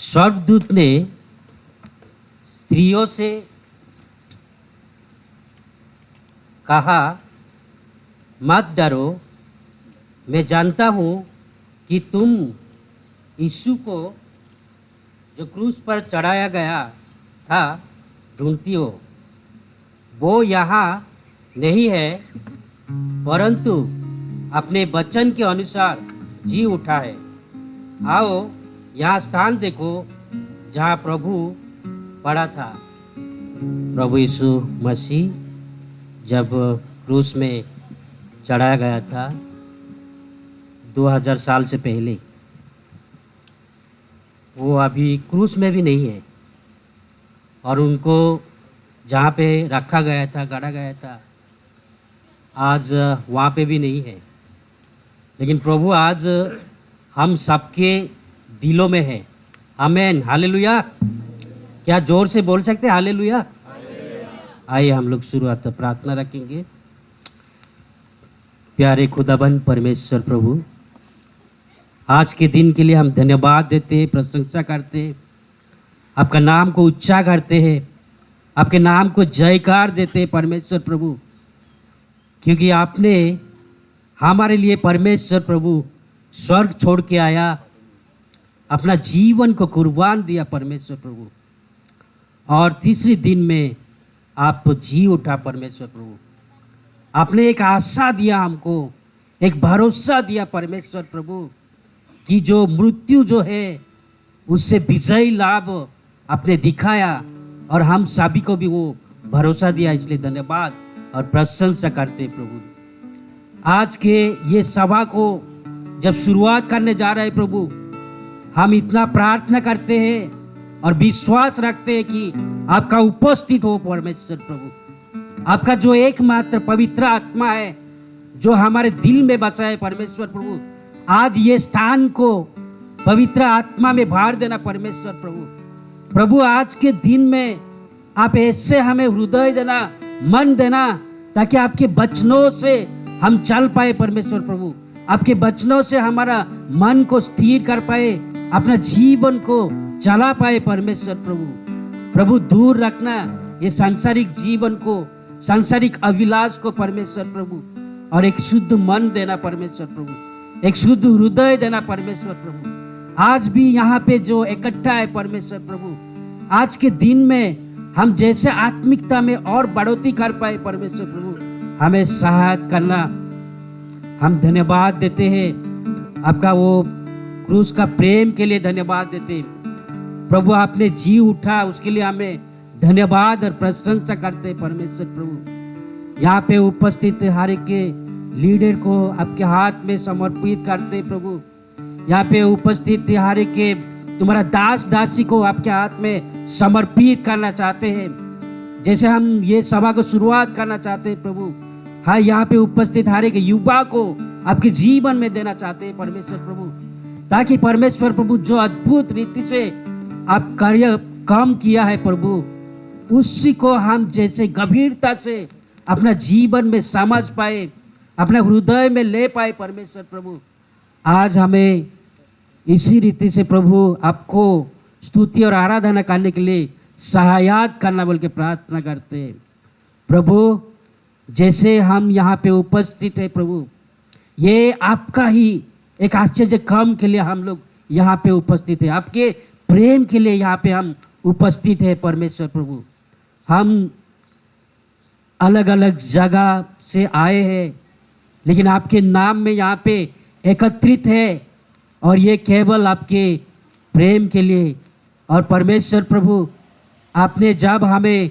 स्वर्गदूत ने स्त्रियों से कहा, मत डरो, मैं जानता हूँ कि तुम यीशु को जो क्रूस पर चढ़ाया गया था ढूंढती हो। वो यहाँ नहीं है, परंतु अपने वचन के अनुसार जी उठा है। आओ यहाँ स्थान देखो जहाँ प्रभु पड़ा था। प्रभु यीशु मसीह जब क्रूस में चढ़ाया गया था 2000 साल से पहले, वो अभी क्रूस में भी नहीं है और उनको जहाँ पे रखा गया था, गाड़ा गया था, आज वहाँ पे भी नहीं है। लेकिन प्रभु आज हम सबके दिलों में है। आमेन, हालेलुया। क्या जोर से बोल सकते हैं हालेलुया? आइए हम लोग शुरुआत प्रार्थना रखेंगे। प्यारे खुदाबंद परमेश्वर प्रभु, आज के दिन के लिए हम धन्यवाद देते, प्रशंसा करते, आपका नाम को ऊंचा करते हैं, आपके नाम को जयकार देते परमेश्वर प्रभु, क्योंकि आपने हमारे लिए परमेश्वर प्रभु स्वर्ग छोड़ के आया, अपना जीवन को कुर्बान दिया परमेश्वर प्रभु, और तीसरे दिन में आप जी उठा परमेश्वर प्रभु। आपने एक आशा दिया हमको, एक भरोसा दिया परमेश्वर प्रभु कि जो मृत्यु जो है उससे विजय लाभ आपने दिखाया, और हम सभी को भी वो भरोसा दिया। इसलिए धन्यवाद और प्रशंसा करते प्रभु। आज के ये सभा को जब शुरुआत करने जा रहे हैं प्रभु, हम इतना प्रार्थना करते हैं और विश्वास रखते हैं कि आपका उपस्थित हो परमेश्वर प्रभु। आपका जो एकमात्र पवित्र आत्मा है जो हमारे दिल में बसा है परमेश्वर प्रभु, आज ये स्थान को पवित्र आत्मा में भर देना परमेश्वर प्रभु। प्रभु आज के दिन में आप ऐसे हमें हृदय देना, मन देना, ताकि आपके वचनों से हम चल पाए परमेश्वर प्रभु। आपके वचनों से हमारा मन को स्थिर कर पाए, अपना जीवन को चला पाए परमेश्वर प्रभु। प्रभु दूर रखना ये सांसारिक जीवन को, सांसारिक अभिलाष को परमेश्वर प्रभु, और एक शुद्ध मन देना परमेश्वर प्रभु, एक शुद्ध हृदय देना परमेश्वर प्रभु। आज भी यहाँ पे जो इकट्ठा है परमेश्वर प्रभु, आज के दिन में हम जैसे आत्मिकता में और बढ़ोतरी कर पाए परमेश्वर प्रभु, हमें सहायता करना। हम धन्यवाद देते हैं, आपका वो क्रूस का प्रेम के लिए धन्यवाद देते हैं प्रभु। आपने जी उठा, उसके लिए हमें धन्यवाद और प्रशंसा करते हैं परमेश्वर प्रभु। यहाँ पे उपस्थित हर एक के लीडर को आपके हाथ में समर्पित करते प्रभु। यहाँ पे उपस्थित हर एक के तुम्हारा दास दासी को आपके हाथ में समर्पित करना चाहते हैं। जैसे हम ये सभा को शुरुआत करना चाहते हैं प्रभु, हाँ, यहाँ पे उपस्थित हर एक युवा को आपके जीवन में देना चाहते हैं परमेश्वर प्रभु, ताकि परमेश्वर प्रभु जो अद्भुत रीति से आप कार्य काम किया है प्रभु, उसी को हम जैसे गंभीरता से अपना जीवन में समझ पाए, अपने हृदय में ले पाए परमेश्वर प्रभु। आज हमें इसी रीति से प्रभु आपको स्तुति और आराधना करने के लिए सहायता करना बोल के प्रार्थना करते हैं प्रभु। जैसे हम यहाँ पे उपस्थित है प्रभु, ये आपका ही एक आश्चर्य काम के लिए हम लोग यहाँ पे उपस्थित है, आपके प्रेम के लिए यहाँ पे हम उपस्थित है परमेश्वर प्रभु। हम अलग अलग जगह से आए हैं, लेकिन आपके नाम में यहाँ पे एकत्रित है, और ये केवल आपके प्रेम के लिए। और परमेश्वर प्रभु, आपने जब हमें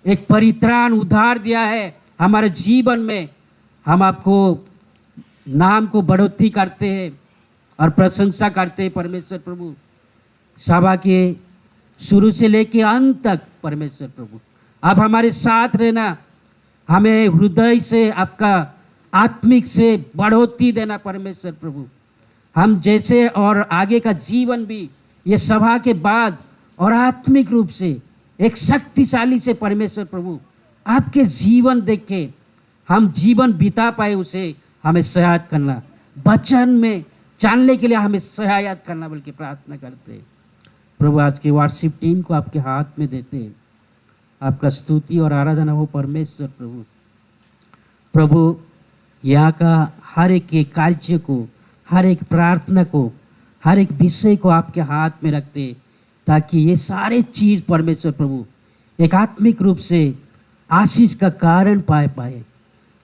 एक परित्राण उद्धार दिया है हमारे जीवन में, हम आपको नाम को बढ़ोतरी करते हैं और प्रशंसा करते हैं परमेश्वर प्रभु। सभा के शुरू से लेके अंत तक परमेश्वर प्रभु आप हमारे साथ रहना, हमें हृदय से आपका आत्मिक से बढ़ोतरी देना परमेश्वर प्रभु। हम जैसे और आगे का जीवन भी ये सभा के बाद और आत्मिक रूप से एक शक्तिशाली से परमेश्वर प्रभु आपके जीवन देख के हम जीवन बिता पाए, उसे हमें सहायता करना, वचन में जानने के लिए हमें सहायता करना बोल के प्रार्थना करते हैं। प्रभु आज की वर्शिप टीम को आपके हाथ में देते हैं। आपका स्तुति और आराधना हो परमेश्वर प्रभु। प्रभु यहाँ का हर एक के कार्य को, हर एक प्रार्थना को, हर एक विषय को आपके हाथ में रखते, ताकि ये सारे चीज़ परमेश्वर प्रभु एक आत्मिक रूप से आशीष का कारण पाए।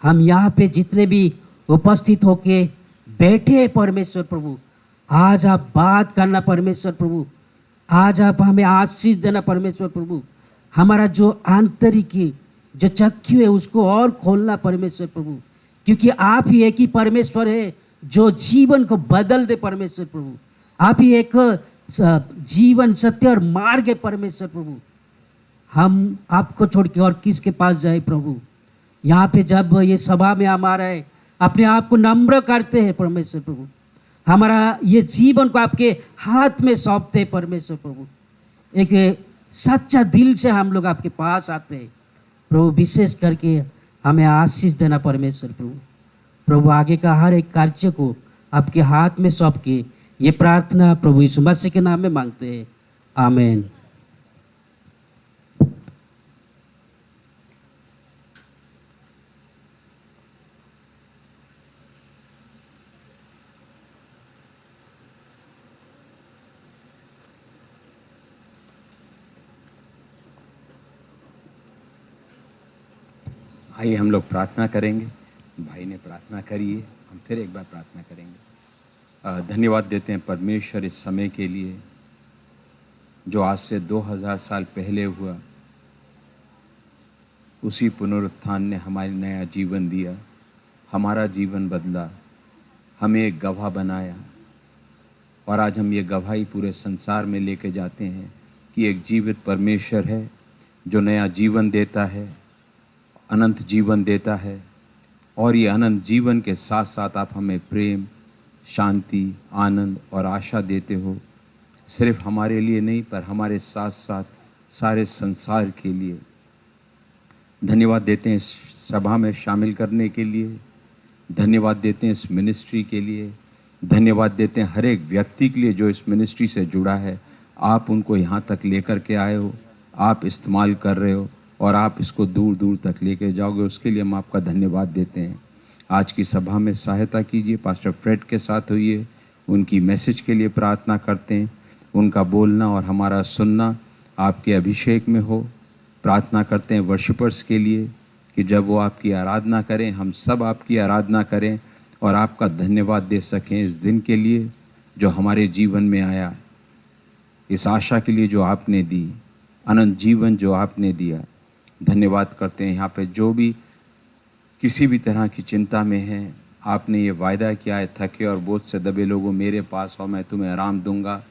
हम यहाँ पे जितने भी उपस्थित होके बैठे हैं परमेश्वर प्रभु, आज आप बात करना परमेश्वर प्रभु, आज आप हमें आशीष देना परमेश्वर प्रभु। हमारा जो आंतरिक जो चक्षु है उसको और खोलना परमेश्वर प्रभु, क्योंकि आप ही एक ही परमेश्वर है जो जीवन को बदल दे परमेश्वर प्रभु। आप ही एक जीवन, सत्य और मार्ग है परमेश्वर प्रभु। हम आपको छोड़ के और किसके पास जाए प्रभु। यहाँ पे जब ये सभा में हम आ रहे हैं, अपने आप को नम्र करते हैं परमेश्वर प्रभु। हमारा ये जीवन को आपके हाथ में सौंपते हैं परमेश्वर प्रभु। एक सच्चा दिल से हम लोग आपके पास आते हैं प्रभु। विशेष करके हमें आशीष देना परमेश्वर प्रभु। प्रभु आगे का हर एक कार्य को आपके हाथ में सौंप के ये प्रार्थना प्रभु यीशु मसीह के नाम में मांगते हैं, आमीन। आइए हम लोग प्रार्थना करेंगे। भाई ने प्रार्थना करी है, हम फिर एक बार प्रार्थना करेंगे। धन्यवाद देते हैं परमेश्वर इस समय के लिए जो आज से 2000 साल पहले हुआ। उसी पुनरुत्थान ने हमारे नया जीवन दिया, हमारा जीवन बदला, हमें एक गवाह बनाया, और आज हम ये गवाही पूरे संसार में लेके जाते हैं कि एक जीवित परमेश्वर है जो नया जीवन देता है, अनंत जीवन देता है। और ये अनंत जीवन के साथ साथ आप हमें प्रेम, शांति, आनंद और आशा देते हो, सिर्फ हमारे लिए नहीं पर हमारे साथ साथ सारे संसार के लिए। धन्यवाद देते हैं इस सभा में शामिल करने के लिए, धन्यवाद देते हैं इस मिनिस्ट्री के लिए, धन्यवाद देते हैं हर एक व्यक्ति के लिए जो इस मिनिस्ट्री से जुड़ा है। आप उनको यहाँ तक लेकर के आए हो, आप इस्तेमाल कर रहे हो और आप इसको दूर दूर तक लेके जाओगे, उसके लिए हम आपका धन्यवाद देते हैं। आज की सभा में सहायता कीजिए, पास्टर फ्रेड के साथ हुई, उनकी मैसेज के लिए प्रार्थना करते हैं। उनका बोलना और हमारा सुनना आपके अभिषेक में हो। प्रार्थना करते हैं वर्शिपर्स के लिए कि जब वो आपकी आराधना करें, हम सब आपकी आराधना करें और आपका धन्यवाद दे सकें इस दिन के लिए जो हमारे जीवन में आया, इस आशा के लिए जो आपने दी, अनंत जीवन जो आपने दिया। धन्यवाद करते हैं यहाँ पे जो भी किसी भी तरह की चिंता में हैं, आपने ये वायदा किया है, थके और बोझ से दबे लोगों मेरे पास और मैं तुम्हें आराम दूंगा।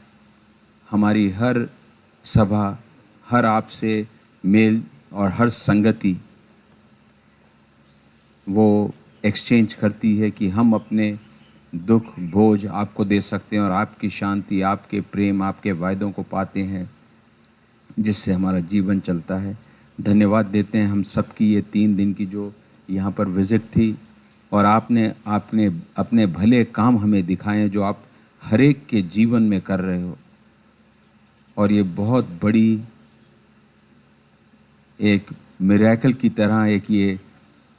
हमारी हर सभा, हर आपसे मेल और हर संगति वो एक्सचेंज करती है कि हम अपने दुख बोझ आपको दे सकते हैं और आपकी शांति, आपके प्रेम, आपके वायदों को पाते हैं जिससे हमारा जीवन चलता है। धन्यवाद देते हैं हम सबकी ये 3 दिन की जो यहाँ पर विज़िट थी और आपने अपने भले काम हमें दिखाए जो आप हर एक के जीवन में कर रहे हो। और ये बहुत बड़ी एक मिरेकल की तरह एक ये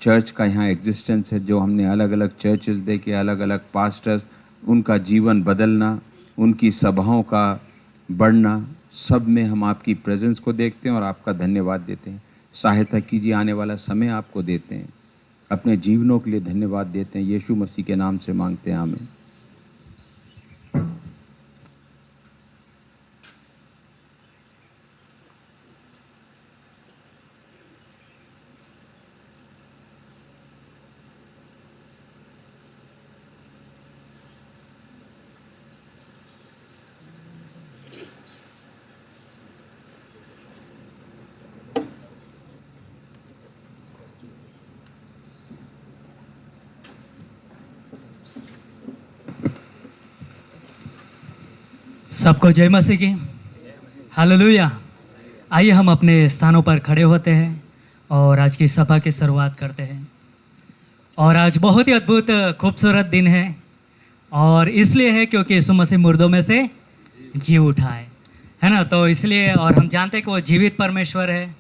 चर्च का यहाँ एग्जिस्टेंस है जो हमने अलग अलग चर्चेस देखे, अलग अलग पास्टर्स, उनका जीवन बदलना, उनकी सभाओं का बढ़ना, सब में हम आपकी प्रेजेंस को देखते हैं और आपका धन्यवाद देते हैं। सहायता कीजिए, आने वाला समय आपको देते हैं, अपने जीवनों के लिए धन्यवाद देते हैं। यीशु मसीह के नाम से मांगते हैं, आमीन। सबको जय मसीह की, हालेलुया। आइए हम अपने स्थानों पर खड़े होते हैं और आज की सभा की शुरुआत करते हैं। और आज बहुत ही अद्भुत खूबसूरत दिन है और इसलिए है क्योंकि यीशु मसीह मुर्दों में से जी उठा है है ना। तो इसलिए, और हम जानते हैं कि वो जीवित परमेश्वर है।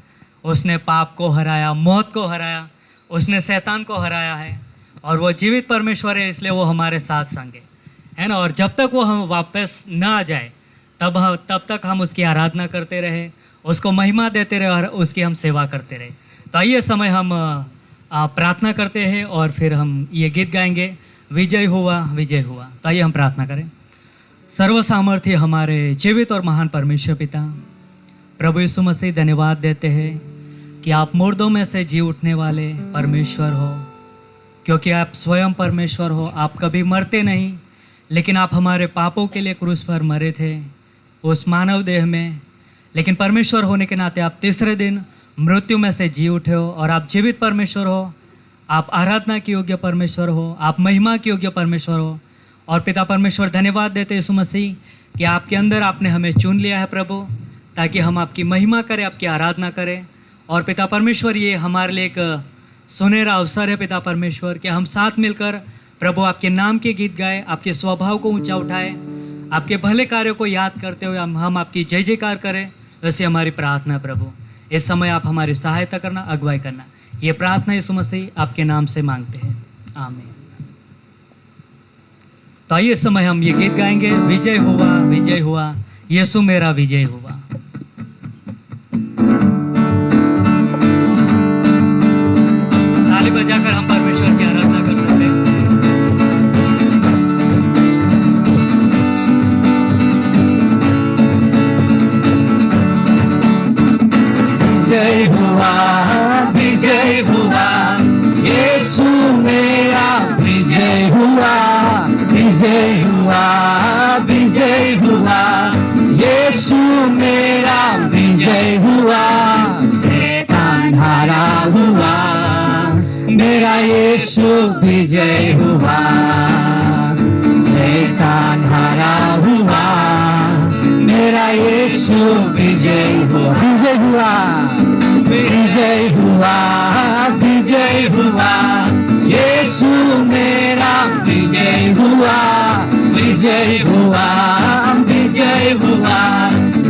उसने पाप को हराया, मौत को हराया, उसने शैतान को हराया है, और वो जीवित परमेश्वर है, इसलिए वो हमारे साथ संग है ना। और जब तक वो हम वापस ना आ जाए तब तक हम उसकी आराधना करते रहे, उसको महिमा देते रहे और उसकी हम सेवा करते रहे। तो आइए समय हम प्रार्थना करते हैं और फिर हम ये गीत गाएंगे, विजय हुआ विजय हुआ। तो आइए हम प्रार्थना करें। सर्व सामर्थ्य हमारे जीवित और महान परमेश्वर पिता, प्रभु यीशु मसीह, धन्यवाद देते हैं कि आप मुर्दों में से जी उठने वाले परमेश्वर हो, क्योंकि आप स्वयं परमेश्वर हो। आप कभी मरते नहीं, लेकिन आप हमारे पापों के लिए क्रूस पर मरे थे उस मानव देह में, लेकिन परमेश्वर होने के नाते आप तीसरे दिन मृत्यु में से जी उठे हो, और आप जीवित परमेश्वर हो। आप आराधना के योग्य परमेश्वर हो, आप महिमा के योग्य परमेश्वर हो। और पिता परमेश्वर, धन्यवाद देते यीशु मसीह कि आपके अंदर आपने हमें चुन लिया है प्रभु, ताकि हम आपकी महिमा करें, आपकी आराधना करें। और पिता परमेश्वर, ये हमारे लिए एक सुनहरा अवसर है पिता परमेश्वर, कि हम साथ मिलकर प्रभु आपके नाम के गीत गाए, आपके स्वभाव को ऊंचा उठाए, आपके भले कार्यों को याद करते हुए हम आपकी जय जयकार करें। वैसे हमारी प्रार्थना प्रभु, इस समय आप हमारी सहायता करना, अगुवाई करना। ये प्रार्थना यीशु मसीह आपके नाम से मांगते हैं, आमीन। तो आइए इस समय हम ये गीत गाएंगे, विजय हुआ यीशु मेरा विजय हुआ। ताली बजाकर हम परमेश्वर की आराधना कर सकते हैं। विजय हुआ यीशु मेरा विजय हुआ, विजय हुआ यीशु मेरा विजय हुआ। शैतान हारा हुआ, मेरा यीशु विजय हुआ। शैतान हारा हुआ, मेरा यीशु विजय हुआ। विजय हुआ, विजय हुआ यीशु मेरा विजय हुआ। विजय हुआ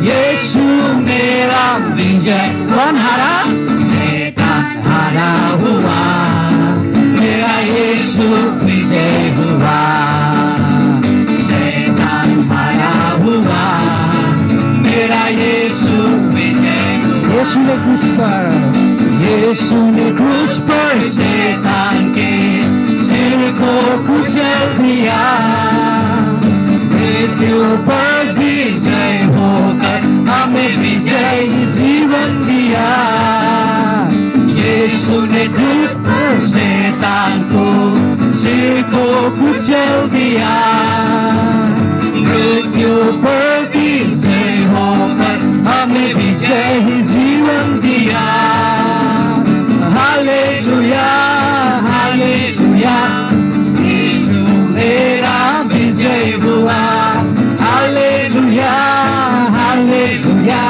यीशु मेरा विजय। कौन हारा? शैतान हारा हुआ, मेरा यीशु विजय हुआ। शैतान हारा हुआ, मेरा यीशु विजय हुआ। यीशु ने क्रूस पर शैतान के सिर को कुचल दिया, मृत्यु पर विजय होकर हमें विजय जीवन दिया। यीशु ने क्रूस पर शैतान को सिर को कुचल दिया, मृत्यु पर विजय होकर हमें विजय जीवन दिया। हालेलुया, हालेलुया यीशु मेरा विजय हुआ। हालेलुया, हालेलुया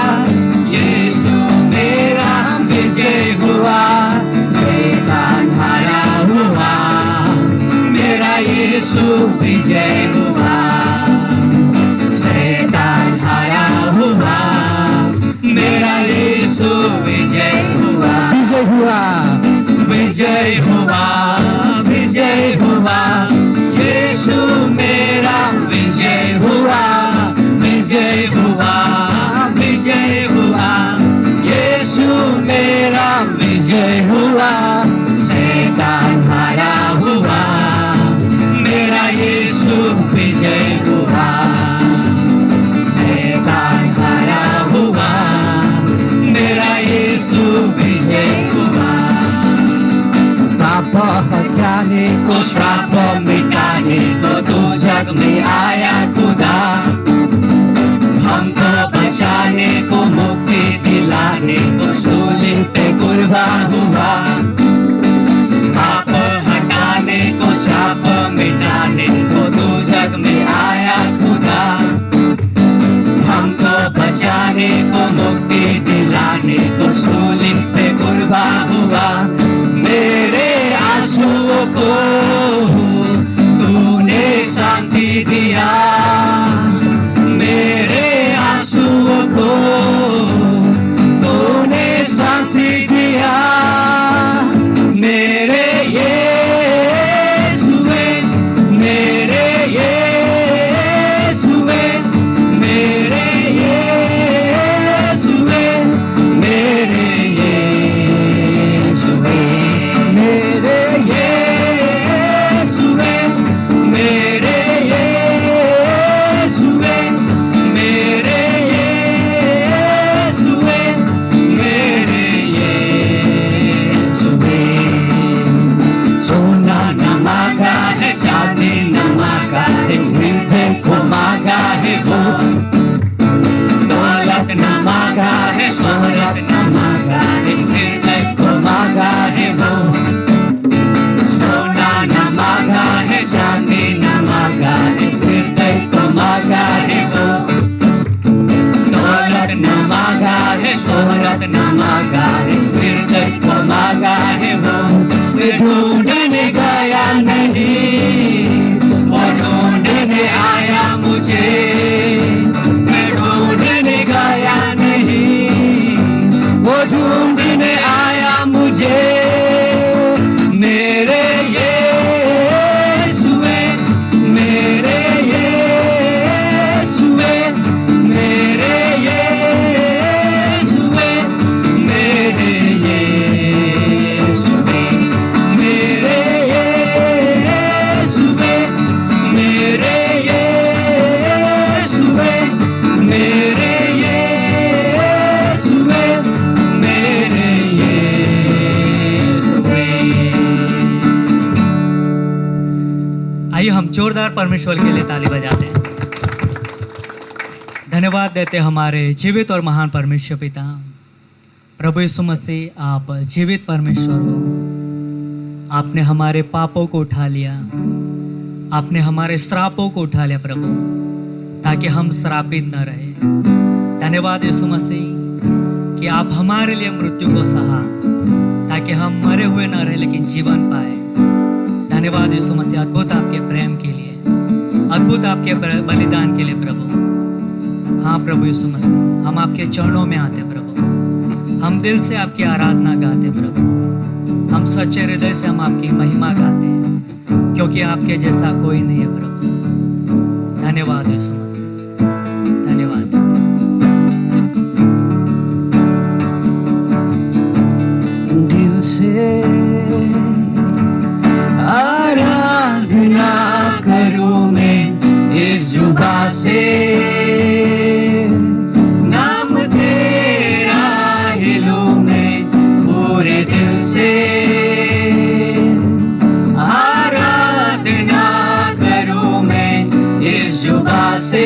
यीशु मेरा विजय हुआ। शैतान हारा हुआ, मेरा यीशु विजय हुआ। शैतान हारा हुआ, मेरा यीशु विजय हुआ। विजय हुआ, विजय हुआ यीशु मेरा विजय हुआ। विजय हुआ, विजय हुआ यीशु मेरा विजय हुआ। शैतान हारा हुआ, मेरा यीशु विजय हुआ। शैतान हारा हुआ, मेरा यीशु विजय हुआ। पाप हटाने को, श्राप मिटाने को तू जग में आया खुदा। हमको बचाने को, मुक्ति दिलाने को सूली पे कुर्बान हुआ। शोहरत न मांगा है, इज्जत को मांगा है वो। मैं ढूंढने गया नहीं, वो ढूंढने आया मुझे। मैं ढूंढने गया नहीं, वो ढूंढने आया मुझे। मेरे यीशुए, मेरे यीशुए, मेरे यीशुए, मेरे यीशुए, मेरे यीशुए, मेरे यीशुए, मेरे यीशुए, मेरे यीशुए। आइए हम जोरदार परमेश्वर के लिए ताली बजाते हैं। धन्यवाद देते हैं हमारे जीवित और महान परमेश्वर पिता। प्रभु यीशु मसीह, आप जीवित परमेश्वर हो। आपने हमारे पापों को उठा लिया, आपने हमारे श्रापों को उठा लिया प्रभु, ताकि हम श्रापित न रहे। धन्यवाद यीशु मसीह कि आप हमारे लिए मृत्यु को सहा, ताकि हम मरे हुए न रहे लेकिन जीवन पाए। धन्यवाद यीशु मसीह, अद्भुत आपके प्रेम के लिए, अद्भुत आपके बलिदान के लिए प्रभु। हाँ प्रभु यीशु मसीह, हम आपके चरणों में आते प्रभु, हम दिल से आपकी आराधना गाते प्रभु, हम सच्चे हृदय से हम आपकी महिमा गाते हैं, क्योंकि आपके जैसा कोई नहीं है प्रभु। धन्यवाद यीशु मसीह, धन्यवाद। दिल से आराधना करूं मैं इस जुबा से, नाम तेरा ही लूं मैं पूरे दिल से। आराधना करूं मैं इस जुबा से,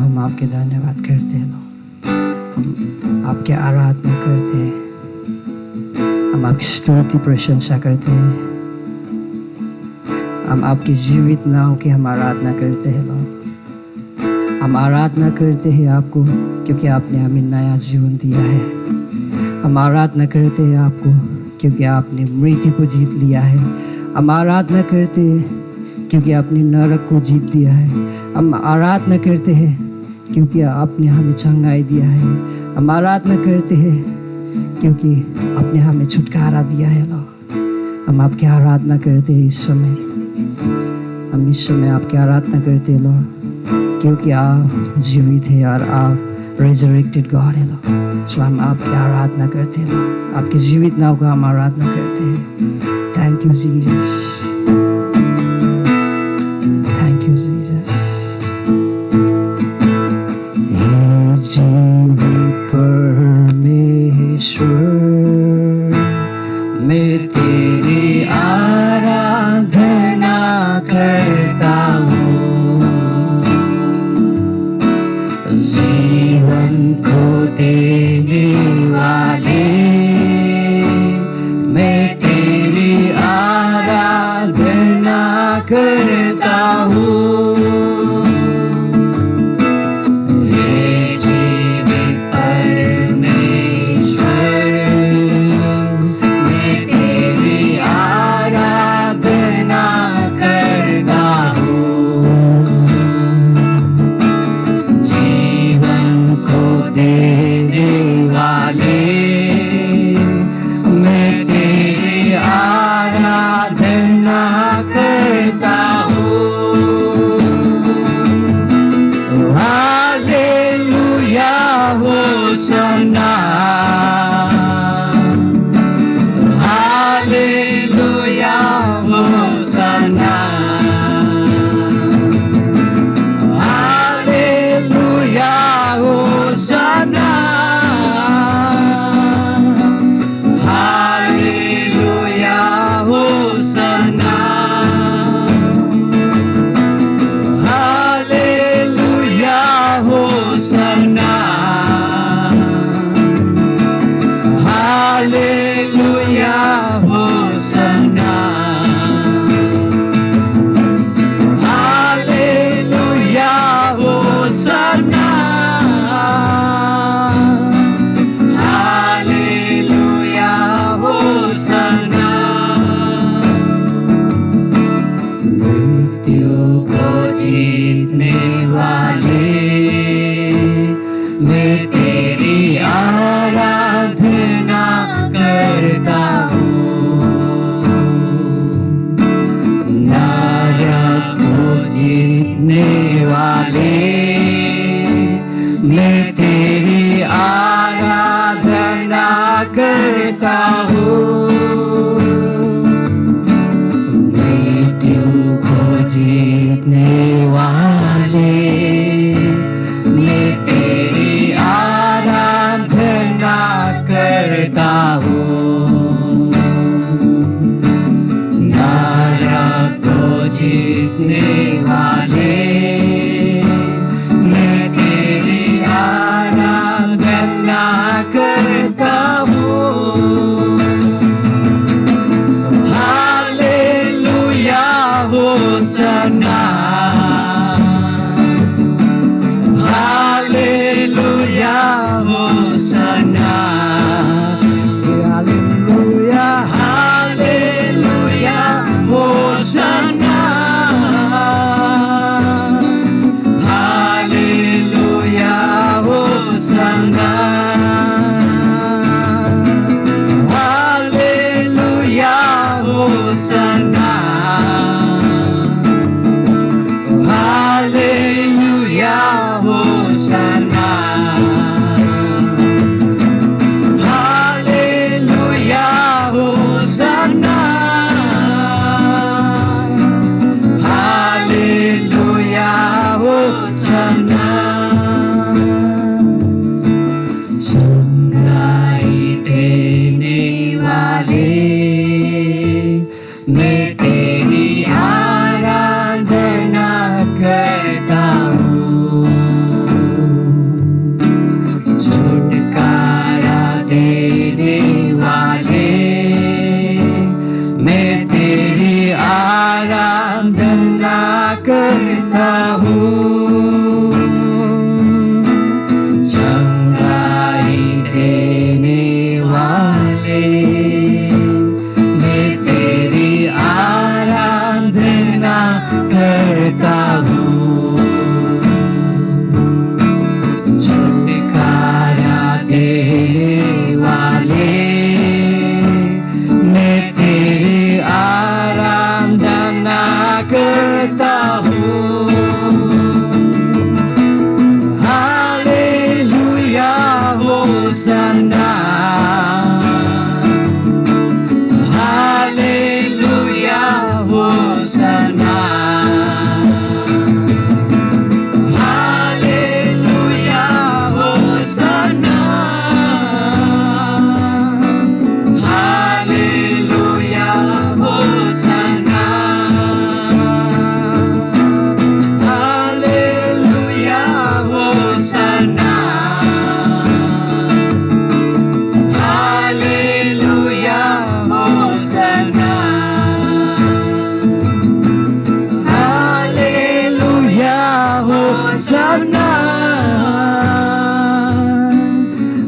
हम आपके धन्यवाद करते हैं लॉर्ड। हम आपके आराधना करते हैं, हम आपकी स्तुति प्रशंसा करते हैं, हम आपकी जीवित नाव की हम आराधना करते हैं लॉर्ड। हम आराधना करते हैं आपको क्योंकि आपने हमें नया जीवन दिया है। हम आराधना करते हैं आपको क्योंकि आपने मृत्यु को जीत लिया है। हम आराधना करते हैं क्योंकि आपने नरक को जीत दिया है। हम आराधना करते हैं क्योंकि आपने हमें चंगाई दिया है। हम आराधना करते हैं क्योंकि आपने हमें छुटकारा दिया है लॉर्ड। हम आपकी आराधना करते हैं इस समय। हम इस समय आपकी आराधना करते हैं लॉर्ड क्योंकि आप जीवित हैं और आप रेजरेक्टेड गॉड है लॉर्ड। सो हम आपकी आराधना करते हैं लॉर्ड। आपके जीवित नाम का हम आराधना करते हैं। Thank you Jesus, thank you Jesus. हे जीवित परमेश्वर, मैं तेरी आराधना करता हूँ। जीवन को देने वाले, मैं तेरी आराधना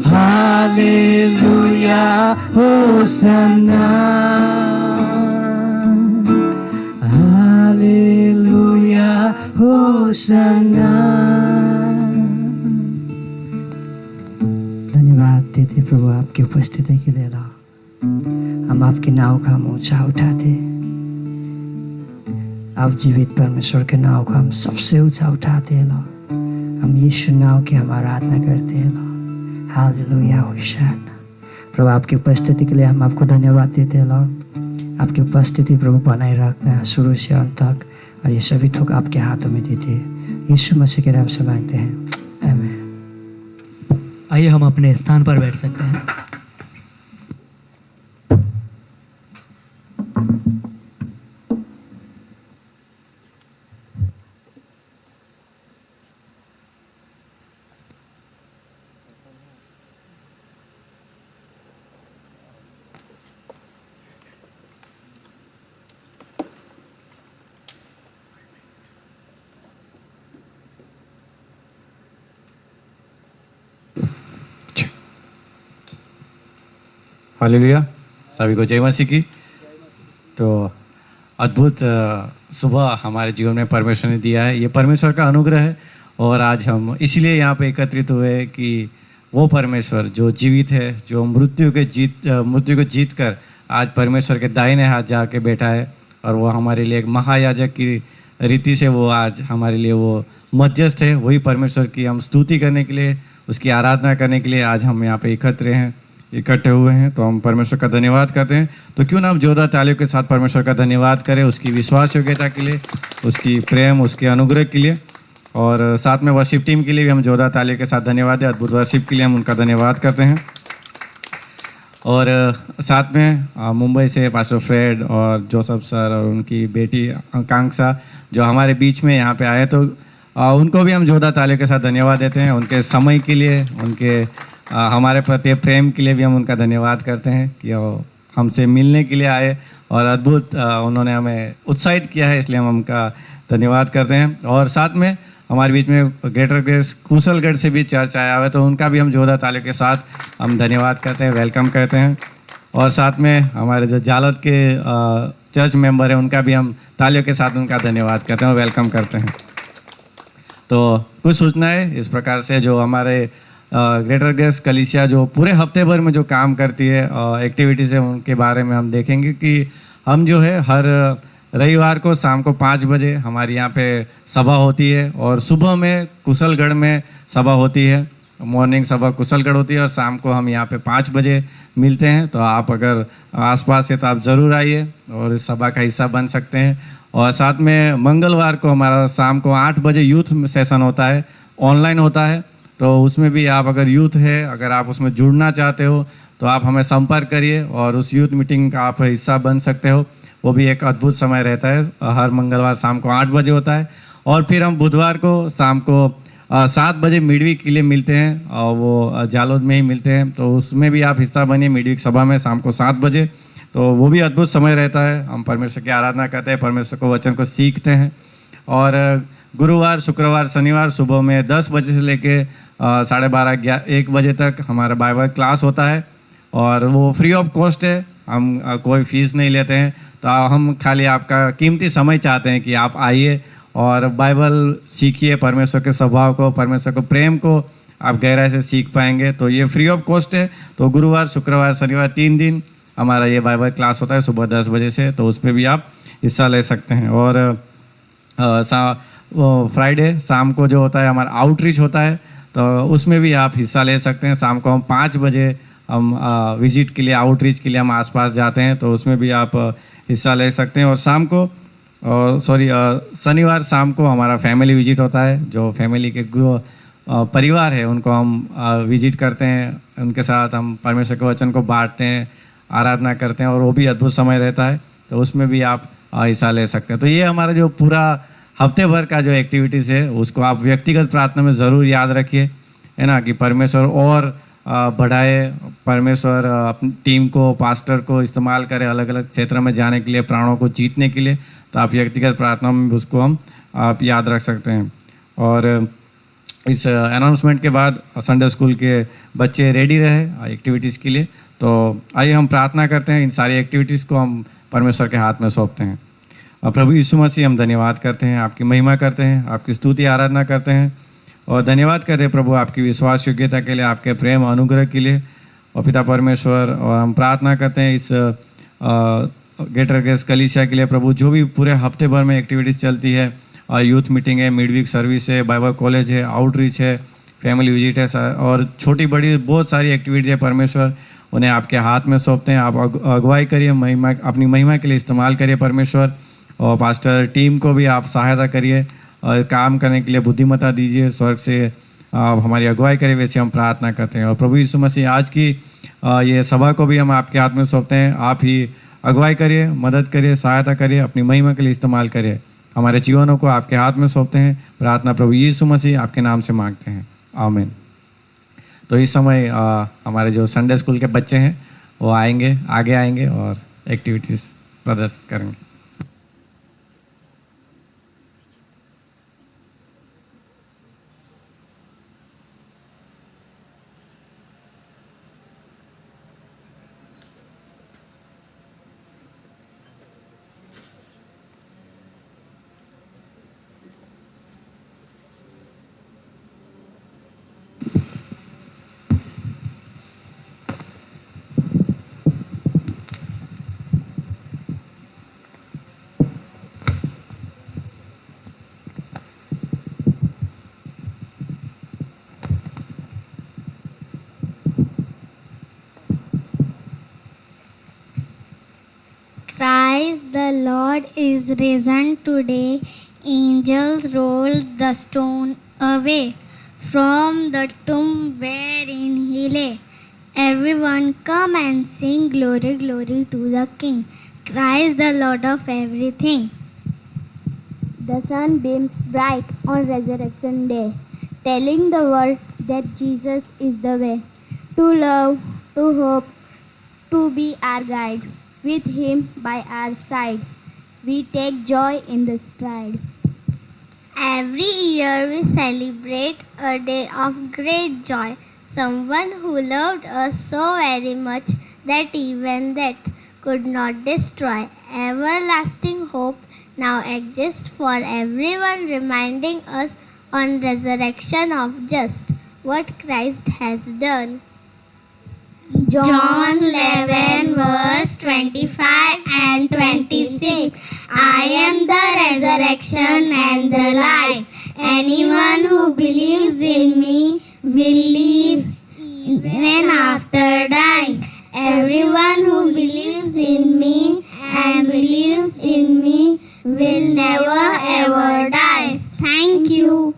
हालेलुया होसन्ना, हालेलुया होसन्ना। धन्यवाद देते प्रभु आपकी उपस्थिति के लिए लॉर्ड। हम आपके नाव का हम ऊंचा उठाते, आप जीवित परमेश्वर के नाव को हम सबसे ऊंचा उठाते हैं लॉर्ड। हम यीशु नाव की हम आराधना करते हैं लॉर्ड। हालेलुया होशाना। प्रभु आपकी उपस्थिति के लिए हम आपको धन्यवाद देते हैं लॉर्ड। आपकी उपस्थिति प्रभु बनाए रखना शुरू से अंत तक, और ये सभी थोक आपके हाथों में देते हैं। यीशु मसीह के नाम से मांगते हैं, आमीन। आइए हम अपने स्थान पर बैठ सकते हैं। हालेलुया। सभी को जय मसीह की। तो अद्भुत सुबह हमारे जीवन में परमेश्वर ने दिया है, ये परमेश्वर का अनुग्रह है। और आज हम इसलिए यहाँ पे एकत्रित हुए कि वो परमेश्वर जो जीवित है, जो मृत्यु को जीत कर आज परमेश्वर के दाहिने हाथ जाके बैठा है, और वो हमारे लिए एक महायाजक की रीति से वो आज हमारे लिए वो मध्यस्थ है। वही परमेश्वर की हम स्तुति करने के लिए, उसकी आराधना करने के लिए आज हम यहाँ पे इकट्ठे हुए हैं। तो हम परमेश्वर का धन्यवाद करते हैं। तो क्यों ना हम जोरदार तालियों के साथ परमेश्वर का धन्यवाद करें, उसकी विश्वास योग्यता के लिए, उसकी प्रेम, उसके अनुग्रह के लिए। और साथ में वर्शिप टीम के लिए भी हम जोरदार तालियों के साथ धन्यवाद दें। अद्भुत वर्शिप के लिए हम उनका धन्यवाद करते हैं। और साथ में मुंबई से पास्टर फ्रेड और जोसेफ सर और उनकी बेटी आकांक्षा जो हमारे बीच में यहाँ पे आए, तो उनको भी हम जोरदार तालियों के साथ धन्यवाद देते हैं। उनके समय के लिए, उनके हमारे प्रति प्रेम के लिए भी हम उनका धन्यवाद करते हैं कि वो हमसे मिलने के लिए आए और अद्भुत उन्होंने हमें उत्साहित किया है, इसलिए हम उनका धन्यवाद करते हैं। और साथ में हमारे बीच में ग्रेटर ग्रेस कुशलगढ़ से भी चर्च आया हुआ है, तो उनका भी हम जोरदार तालियों के साथ हम धन्यवाद करते हैं, वेलकम करते हैं। और साथ में हमारे जो जालौद के चर्च मेंबर हैं, उनका भी हम तालियों के साथ उनका धन्यवाद करते हैं और वेलकम करते हैं। तो कुछ सूचनाएं इस प्रकार से, जो हमारे ग्रेटर ग्रेस कलीसिया जो पूरे हफ्ते भर में जो काम करती है एक्टिविटीज़ है, उनके बारे में हम देखेंगे कि हम जो है हर रविवार को शाम को 5 बजे हमारी यहाँ पे सभा होती है, और सुबह में कुशलगढ़ में सभा होती है। मॉर्निंग सभा कुशलगढ़ होती है और शाम को हम यहाँ पे 5 बजे मिलते हैं। तो आप अगर आसपास से तो आप ज़रूर आइए और इस सभा का हिस्सा बन सकते हैं। और साथ में मंगलवार को हमारा शाम को 8 बजे यूथ सेशन होता है, ऑनलाइन होता है। तो उसमें भी आप अगर यूथ है, अगर आप उसमें जुड़ना चाहते हो तो आप हमें संपर्क करिए और उस यूथ मीटिंग का आप हिस्सा बन सकते हो। वो भी एक अद्भुत समय रहता है, हर मंगलवार शाम को 8 बजे होता है। और फिर हम बुधवार को शाम को 7 बजे मिडवीक के लिए मिलते हैं, और वो जालौद में ही मिलते हैं। तो उसमें भी आप हिस्सा बनिए मिडवीक सभा में शाम को 7 बजे। तो वो भी अद्भुत समय रहता है, हम परमेश्वर की आराधना करते हैं, परमेश्वर को वचन को सीखते हैं। और गुरुवार, शुक्रवार, शनिवार सुबह में 10 बजे से लेके 12:30 1 बजे तक हमारा बाइबल क्लास होता है, और वो फ्री ऑफ कॉस्ट है, हम कोई फीस नहीं लेते हैं। तो हम खाली आपका कीमती समय चाहते हैं कि आप आइए और बाइबल सीखिए, परमेश्वर के स्वभाव को, परमेश्वर को प्रेम को आप गहराई से सीख पाएंगे। तो ये फ्री ऑफ कॉस्ट है। तो गुरुवार, शुक्रवार, शनिवार 3 दिन हमारा ये बाइबल क्लास होता है सुबह 10 बजे से, तो उस पर भी आप हिस्सा ले सकते हैं। और फ्राइडे शाम को जो होता है हमारा आउटरीच होता है, तो उसमें भी आप हिस्सा ले सकते हैं। शाम को हम 5 बजे हम विजिट के लिए, आउटरीच के लिए हम आसपास जाते हैं, तो उसमें भी आप हिस्सा ले सकते हैं। और शाम को शनिवार शाम को हमारा फैमिली विजिट होता है, जो फैमिली के परिवार है उनको हम विजिट करते हैं, उनके साथ हम परमेश्वर के वचन को बांटते हैं, आराधना करते हैं, और वो भी अद्भुत समय रहता है। तो उसमें भी आप हिस्सा ले सकते हैं। तो ये हमारा जो पूरा हफ्ते भर का जो एक्टिविटीज़ है, उसको आप व्यक्तिगत प्रार्थना में ज़रूर याद रखिए, है ना, कि परमेश्वर और बढ़ाए, परमेश्वर अपनी टीम को, पास्टर को इस्तेमाल करे अलग अलग क्षेत्र में जाने के लिए, प्राणों को जीतने के लिए। तो आप व्यक्तिगत प्रार्थना में उसको आप याद रख सकते हैं। और इस अनाउंसमेंट के बाद संडे स्कूल के बच्चे रेडी रहे एक्टिविटीज़ के लिए। तो आइए हम प्रार्थना करते हैं, इन सारी एक्टिविटीज़ को हम परमेश्वर के हाथ में सौंपते हैं। और प्रभु यीशु मसीह, हम धन्यवाद करते हैं, आपकी महिमा करते हैं, आपकी स्तुति आराधना करते हैं और धन्यवाद करते हैं प्रभु आपकी विश्वास योग्यता के लिए, आपके प्रेम अनुग्रह के लिए। और पिता परमेश्वर, और हम प्रार्थना करते हैं इस ग्रेटर ग्रेस कलीसिया के लिए प्रभु, जो भी पूरे हफ्ते भर में एक्टिविटीज़ चलती है, और यूथ मीटिंग है, मिडवीक सर्विस है, बाइबल कॉलेज है, आउटरीच है, फैमिली विजिट है और छोटी बड़ी बहुत सारी एक्टिविटीज़ है परमेश्वर, उन्हें आपके हाथ में सौंपते हैं। आप अगुवाई करिए, महिमा अपनी महिमा के लिए इस्तेमाल करिए परमेश्वर। और पास्टर टीम को भी आप सहायता करिए और काम करने के लिए बुद्धिमत्ता दीजिए, स्वर्ग से आप हमारी अगुवाई करिए, वैसे हम प्रार्थना करते हैं। और प्रभु यीशु मसीह, आज की ये सभा को भी हम आपके हाथ में सौंपते हैं। आप ही अगुवाई करिए, मदद करिए, सहायता करिए, अपनी महिमा के लिए इस्तेमाल करिए। हमारे जीवनों को आपके हाथ में सौंपते हैं। प्रार्थना प्रभु यीशु मसीह आपके नाम से मांगते हैं, आमीन। तो इस समय हमारे जो संडे स्कूल के बच्चे हैं वो आएंगे, आगे आएंगे और एक्टिविटीज़ प्रदर्शित करेंगे। Christ the Lord is risen today. Angels rolled the stone away from the tomb wherein he lay. Everyone come and sing glory, glory to the King. Christ the Lord of everything. The sun beams bright on resurrection day, telling the world that Jesus is the way. To love, to hope, to be our guide. With him by our side, we take joy in the stride. Every year we celebrate a day of great joy. Someone who loved us so very much that even death could not destroy. Everlasting hope now exists for everyone, reminding us on resurrection of just what Christ has done. John 11 verse 25 and 26. I am the resurrection and the life. Anyone who believes in me will live even after dying. Everyone who believes in me and believes in me will never ever die. Thank you.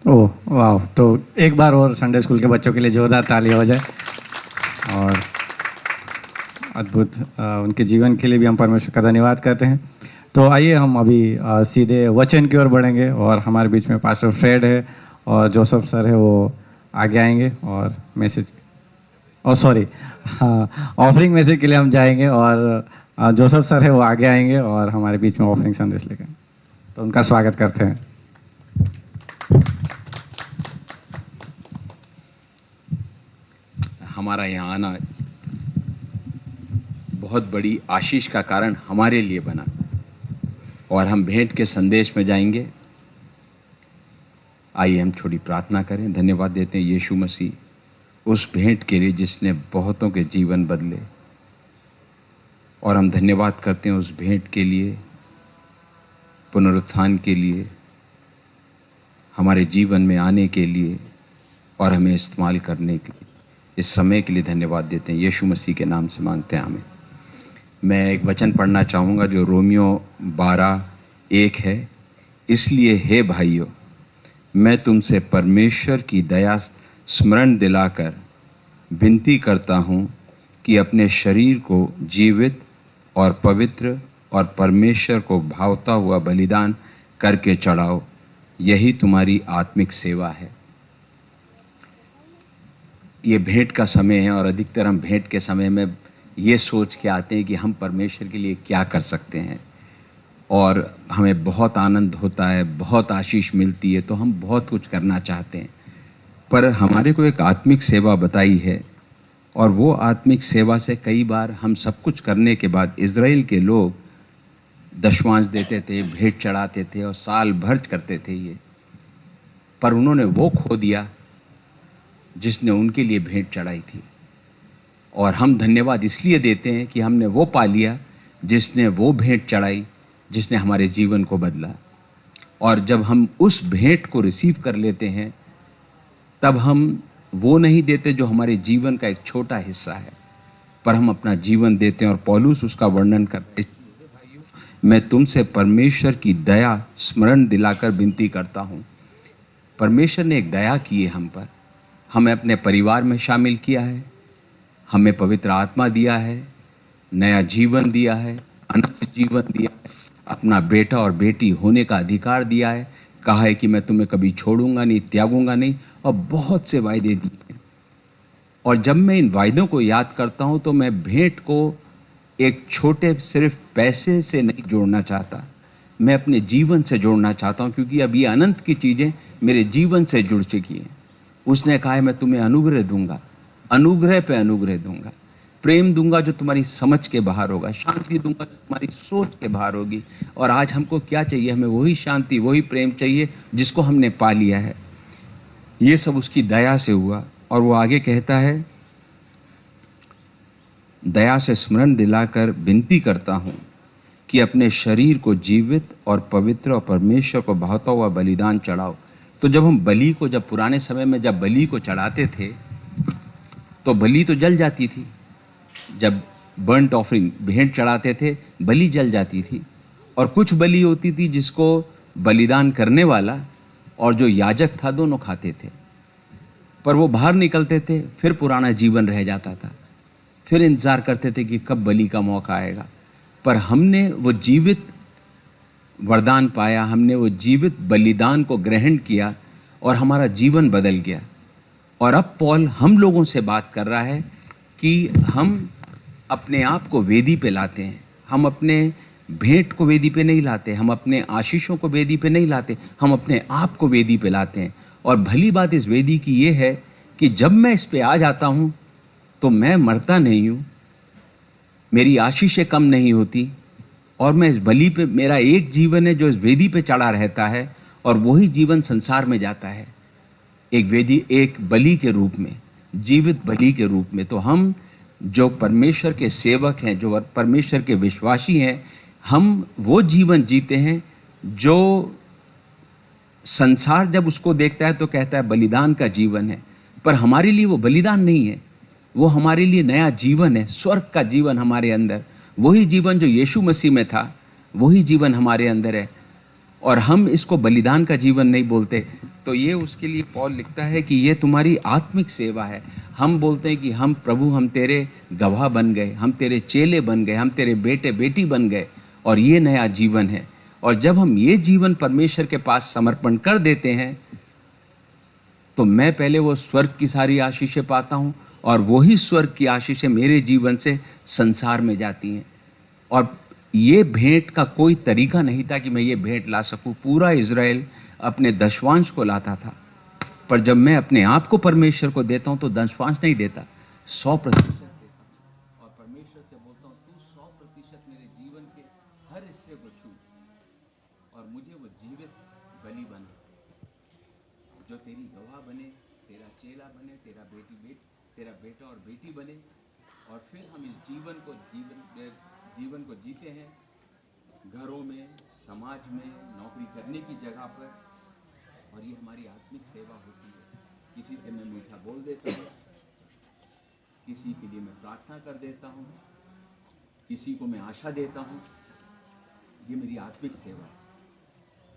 ओह वाह! तो एक बार और Sunday school के बच्चों के लिए जोरदार ताली हो जाए। और अद्भुत उनके जीवन के लिए भी हम परमेश्वर का धन्यवाद करते हैं। तो आइए हम अभी सीधे वचन की ओर बढ़ेंगे और हमारे बीच में पास्टर फ्रेड है और जोसेफ सर है, वो आगे आएंगे और मैसेज ऑफरिंग मैसेज के लिए हम जाएंगे और जोसेफ सर है वो आगे आएंगे और हमारे बीच में ऑफरिंग संदेश लेकर, तो उनका स्वागत करते हैं। हमारा यहाँ आना बहुत बड़ी आशीष का कारण हमारे लिए बना और हम भेंट के संदेश में जाएंगे। आइए हम थोड़ी प्रार्थना करें। धन्यवाद देते हैं यीशु मसीह उस भेंट के लिए जिसने बहुतों के जीवन बदले, और हम धन्यवाद करते हैं उस भेंट के लिए, पुनरुत्थान के लिए, हमारे जीवन में आने के लिए और हमें इस्तेमाल करने के लिए, इस समय के लिए धन्यवाद देते हैं। यीशु मसीह के नाम से मांगते हैं, आमीन। मैं एक वचन पढ़ना चाहूँगा जो रोमियो 12:1 है। इसलिए हे भाइयों, मैं तुमसे परमेश्वर की दया स्मरण दिलाकर विनती करता हूँ कि अपने शरीर को जीवित और पवित्र और परमेश्वर को भावता हुआ बलिदान करके चढ़ाओ, यही तुम्हारी आत्मिक सेवा है। ये भेंट का समय है और अधिकतर हम भेंट के समय में ये सोच के आते हैं कि हम परमेश्वर के लिए क्या कर सकते हैं, और हमें बहुत आनंद होता है, बहुत आशीष मिलती है, तो हम बहुत कुछ करना चाहते हैं। पर हमारे को एक आत्मिक सेवा बताई है, और वो आत्मिक सेवा से कई बार हम सब कुछ करने के बाद, इज़राइल के लोग दशमांश देते थे, भेंट चढ़ाते थे और साल भर करते थे ये, पर उन्होंने वो खो दिया जिसने उनके लिए भेंट चढ़ाई थी। और हम धन्यवाद इसलिए देते हैं कि हमने वो पा लिया जिसने वो भेंट चढ़ाई, जिसने हमारे जीवन को बदला। और जब हम उस भेंट को रिसीव कर लेते हैं, तब हम वो नहीं देते जो हमारे जीवन का एक छोटा हिस्सा है, पर हम अपना जीवन देते हैं। और पौलुस उसका वर्णन करते, मैं तुमसे परमेश्वर की दया स्मरण दिलाकर विनती करता हूँ। परमेश्वर ने एक दया की है हम पर, हमें अपने परिवार में शामिल किया है, हमें पवित्र आत्मा दिया है, नया जीवन दिया है, अनंत जीवन दिया है, अपना बेटा और बेटी होने का अधिकार दिया है, कहा है कि मैं तुम्हें कभी छोड़ूंगा नहीं, त्यागूंगा नहीं, और बहुत से वायदे दिए हैं। और जब मैं इन वायदों को याद करता हूँ तो मैं भेंट को एक छोटे सिर्फ पैसे से नहीं जोड़ना चाहता, मैं अपने जीवन से जोड़ना चाहता हूँ, क्योंकि अब ये अनंत की चीज़ें मेरे जीवन से जुड़ चुकी हैं। उसने कहा है मैं तुम्हें अनुग्रह दूंगा, अनुग्रह पे अनुग्रह दूंगा, प्रेम दूंगा जो तुम्हारी समझ के बाहर होगा, शांति दूंगा जो तुम्हारी सोच के बाहर होगी। और आज हमको क्या चाहिए? हमें वही शांति, वही प्रेम चाहिए जिसको हमने पा लिया है। ये सब उसकी दया से हुआ। और वो आगे कहता है, दया से स्मरण दिलाकर विनती करता हूँ कि अपने शरीर को जीवित और पवित्र और परमेश्वर को भावता हुआ बलिदान चढ़ाओ। तो जब हम बलि को, जब पुराने समय में जब बलि को चढ़ाते थे तो बलि तो जल जाती थी। जब बर्न्ट ऑफरिंग, भेंट चढ़ाते थे, बलि जल जाती थी। और कुछ बलि होती थी जिसको बलिदान करने वाला और जो याजक था दोनों खाते थे, पर वो बाहर निकलते थे, फिर पुराना जीवन रह जाता था, फिर इंतज़ार करते थे कि कब बलि का मौका आएगा। पर हमने वो जीवित वरदान पाया, हमने वो जीवित बलिदान को ग्रहण किया और हमारा जीवन बदल गया। और अब पौल हम लोगों से बात कर रहा है कि हम अपने आप को वेदी पे लाते हैं, हम अपने भेंट को वेदी पे नहीं लाते, हम अपने आशीषों को वेदी पे नहीं लाते, हम अपने आप को वेदी पे लाते हैं। और भली बात इस वेदी की ये है कि जब मैं इस पे आ जाता हूँ तो मैं मरता नहीं हूँ, मेरी आशीषें कम नहीं होती, और मैं इस बलि पे, मेरा एक जीवन है जो इस वेदी पे चढ़ा रहता है, और वही जीवन संसार में जाता है एक वेदी, एक बलि के रूप में, जीवित बलि के रूप में। तो हम जो परमेश्वर के सेवक हैं, जो परमेश्वर के विश्वासी हैं, हम वो जीवन जीते हैं जो संसार जब उसको देखता है तो कहता है बलिदान का जीवन है, पर हमारे लिए वो बलिदान नहीं है, वो हमारे लिए नया जीवन है, स्वर्ग का जीवन हमारे अंदर। वही जीवन जो यीशु मसीह में था, वही जीवन हमारे अंदर है, और हम इसको बलिदान का जीवन नहीं बोलते। तो ये उसके लिए पौल लिखता है कि ये तुम्हारी आत्मिक सेवा है। हम बोलते हैं कि हम प्रभु, हम तेरे गवाह बन गए, हम तेरे चेले बन गए, हम तेरे बेटे बेटी बन गए, और ये नया जीवन है। और जब हम ये जीवन परमेश्वर के पास समर्पण कर देते हैं तो मैं पहले वो स्वर्ग की सारी आशीषें पाता हूँ, और वही स्वर्ग की आशीषें मेरे जीवन से संसार में जाती हैं। और ये भेंट का कोई तरीका नहीं था कि मैं ये भेंट ला सकूं। पूरा इज़राइल अपने दशवांश को लाता था, पर जब मैं अपने आप को परमेश्वर को देता हूं तो दशवांश नहीं देता, 100% देता। और परमेश्वर से बोलता हूं, तू 100% मेरे जीवन के हर हिस्से को छू और मुझे वो जीवित बलि बना। गवाह बने, तेरा चेला बने, तेरा बेटा और बेटी बने, और फिर हम इस जीवन को जीते हैं, घरों में, समाज में, नौकरी करने की जगह पर, और ये हमारी आत्मिक सेवा होती है। किसी से मैं मीठा बोल देता हूँ, किसी के लिए मैं प्रार्थना कर देता हूँ, किसी को मैं आशा देता हूँ, ये मेरी आत्मिक सेवा है।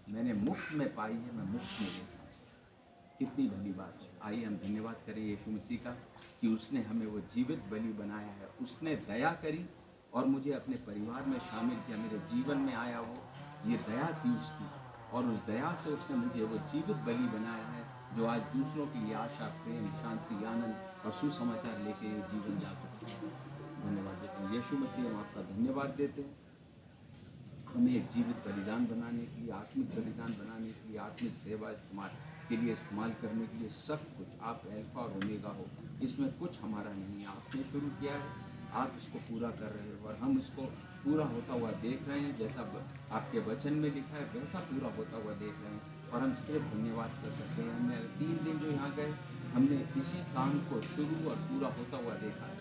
मैंने मुफ्त में पाई है, मैं मुफ्त में देता हूँ। कितनी भली बात है। आइए हम धन्यवाद करें यीशु मसीह का कि उसने हमें वो जीवित बलि बनाया है। उसने दया करी और मुझे अपने परिवार में शामिल किया, मेरे जीवन में आया, वो ये दया थी उसकी, और उस दया से उसने मुझे वो जीवित बलि बनाया है जो आज दूसरों के लिए आशा, प्रेम, शांति, आनंद और सुसमाचार लेके ये जीवन जा सकते हैं। धन्यवाद देते हैं यीशु मसीह, हम आपका धन्यवाद देते हैं हमें एक जीवित बलिदान बनाने के लिए, आत्मिक बलिदान बनाने के लिए, आत्मिक सेवा इस्तेमाल करने के लिए सब कुछ आप अल्फा और ओमेगा हो। इसमें कुछ हमारा नहीं है, आपने शुरू किया है, आप इसको पूरा कर रहे हो और हम इसको पूरा होता हुआ देख रहे हैं। जैसा आपके वचन में लिखा है वैसा पूरा होता हुआ देख रहे हैं और हम सिर्फ धन्यवाद कर सकते हैं। हमने 3 दिन जो यहाँ गए, हमने इसी काम को शुरू और पूरा होता हुआ देखा है।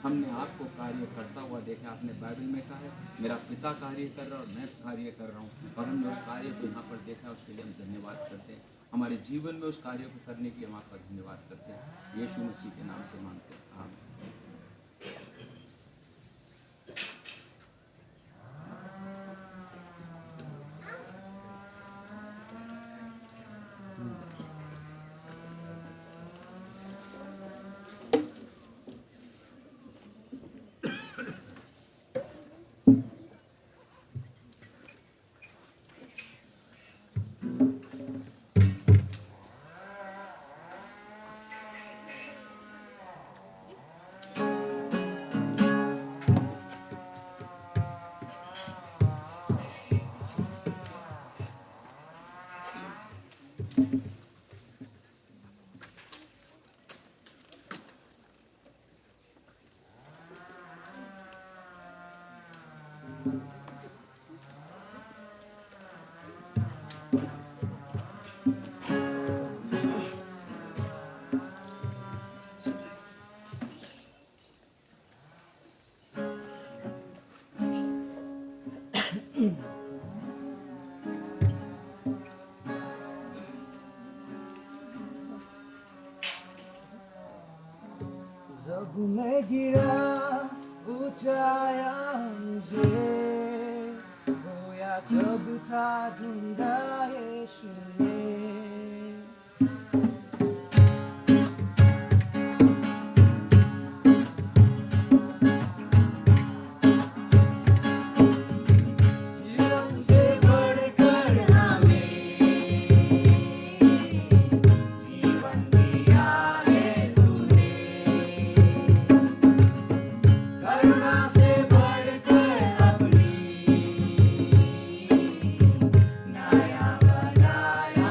हमने आपको कार्य करता हुआ देखा। आपने बाइबल में कहा है मेरा पिता कार्य कर रहा है और मैं कार्य कर रहा हूँ, और हमने उस कार्य को यहाँ पर देखा, उसके लिए हम धन्यवाद करते हैं। हमारे जीवन में उस कार्य को करने की हम आपका धन्यवाद करते हैं। यीशु मसीह के नाम से मांगते हैं, आमीन। जब मैं गिरा उठाया मुझे, रोया जब था ढूंढा यीशु ने। जीवन से बढ़कर हमें जीवन दिया है तूने, करुणा से बढ़कर अपनी नया बनाया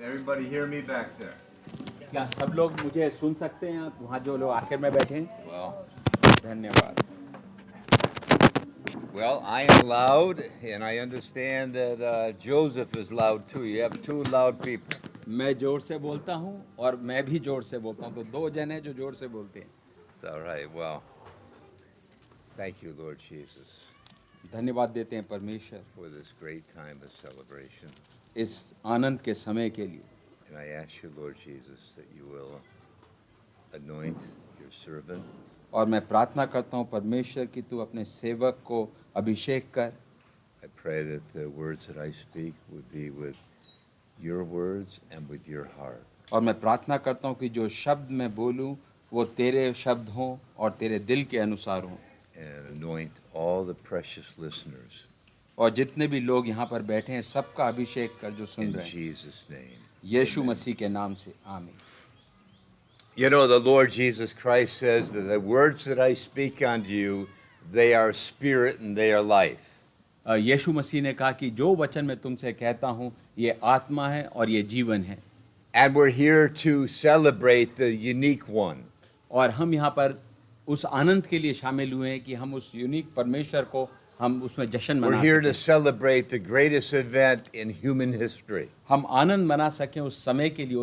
everybody hear me back there? क्या सब लोग मुझे सुन सकते हैं? वहाँ जो लोग आखिर में बैठे हैं, Well, धन्यवाद। well, I am loud, and I understand that Joseph is loud too. You have two loud people. मैं जोर से बोलता हूँ और मैं भी जोर से बोलता हूँ, तो दो जन हैं जो जोर से बोलते हैं। It's all right. Well, thank you, Lord Jesus, धन्यवाद देते हैं परमेश्वर for this great time of celebration. इस आनंद के समय के लिए। And I ask you, Lord Jesus, that you will anoint your servant. और मैं प्रार्थना करता हूँ परमेश्वर कि तू अपने सेवक को अभिषेक कर। I pray that the words that I speak would be with your words and with your heart. और मैं प्रार्थना करता हूँ कि जो शब्द मैं बोलूँ वो तेरे शब्द हों और तेरे दिल के अनुसार हों। And anoint all the precious listeners. और जितने भी लोग यहाँ पर बैठे हैं सबका अभिषेक कर जो सुन In रहे हैं, Jesus' name. यीशु मसीह के नाम से आमीन। You know, the Lord Jesus Christ says that the words that I speak unto you, they are spirit and they are life. यीशु मसीह ने कहा कि जो वचन मैं तुमसे कहता हूँ ये आत्मा है और ये जीवन है। And we're here to celebrate the unique one. और हम यहाँ पर उस आनंद के लिए शामिल हुए हैं कि हम उस यूनिक परमेश्वर को हम उसमें जश्न We're मना here to सकें। celebrate the greatest event in human history. हम आनंद मना सकें उस समय के लिए,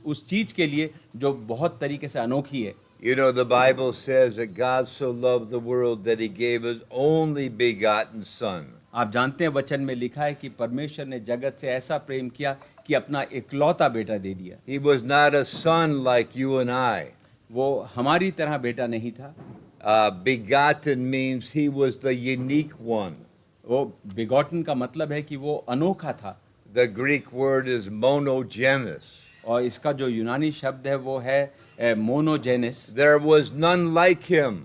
उस चीज के लिए जो बहुत तरीके से अनोखी है। You know, the Bible says that God so loved the world that he gave his only begotten Son. आप जानते हैं वचन में लिखा है कि परमेश्वर ने जगत से ऐसा प्रेम किया कि अपना इकलौता बेटा दे दिया। He was not a son like you and I. वो हमारी तरह बेटा नहीं था। Begotten means he was the unique one. वो begotten का मतलब है कि वो अनोखा था। The Greek word is monogenes. और इसका जो यूनानी शब्द है वो है मोनोजेनेस। There was none like him.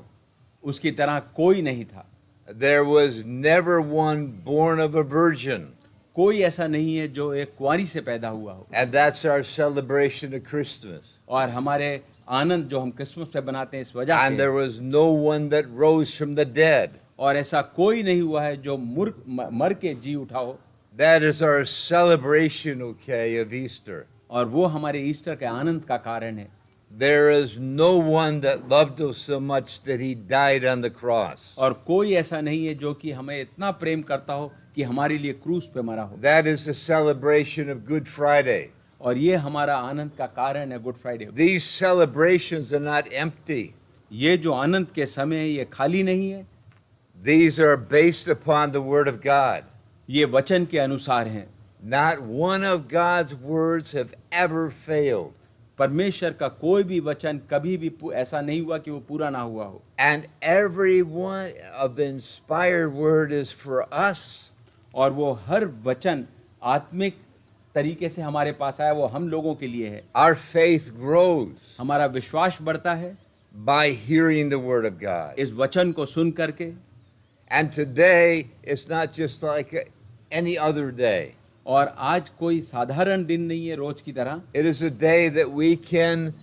उसकी तरह कोई नहीं था। There was never one born of a virgin. कोई ऐसा नहीं है जो एक कुंवारी से पैदा हुआ हो। And that's our celebration of Christmas. और हमारे आनंद जो हम क्रिसमस पे बनाते हैं इस वजह And there से। was no one that rose from the dead. और ऐसा कोई नहीं हुआ है जो मर के जी उठा हो। That is our celebration, okay, of Easter. और वो हमारे ईस्टर के आनंद का कारण है। There is no one that loved us so much that he died on the cross. और कोई ऐसा नहीं है जो कि हमें इतना प्रेम करता हो कि हमारे लिए क्रूस पे मरा हो। That is the celebration of Good Friday. और ये हमारा आनंद का कारण है good Friday. These celebrations are not empty. ये जो आनंद के समय है ये खाली नहीं है। These are based upon the Word of God. ये वचन के अनुसार हैं। Not one of God's words have ever failed. परमेश्वर का कोई भी वचन कभी भी ऐसा नहीं हुआ कि वो पूरा ना हुआ हो। And every one of the inspired word is for us. और वो हर वचन आत्मिक तरीके से हमारे पास आया, वो हम लोगों के लिए है। Our faith grows हमारा विश्वास बढ़ता है by hearing the Word of God. इस वचन को सुन करके। And today, it's not just like any other day. और आज कोई साधारण दिन नहीं है रोज की तरह। It is a day that we can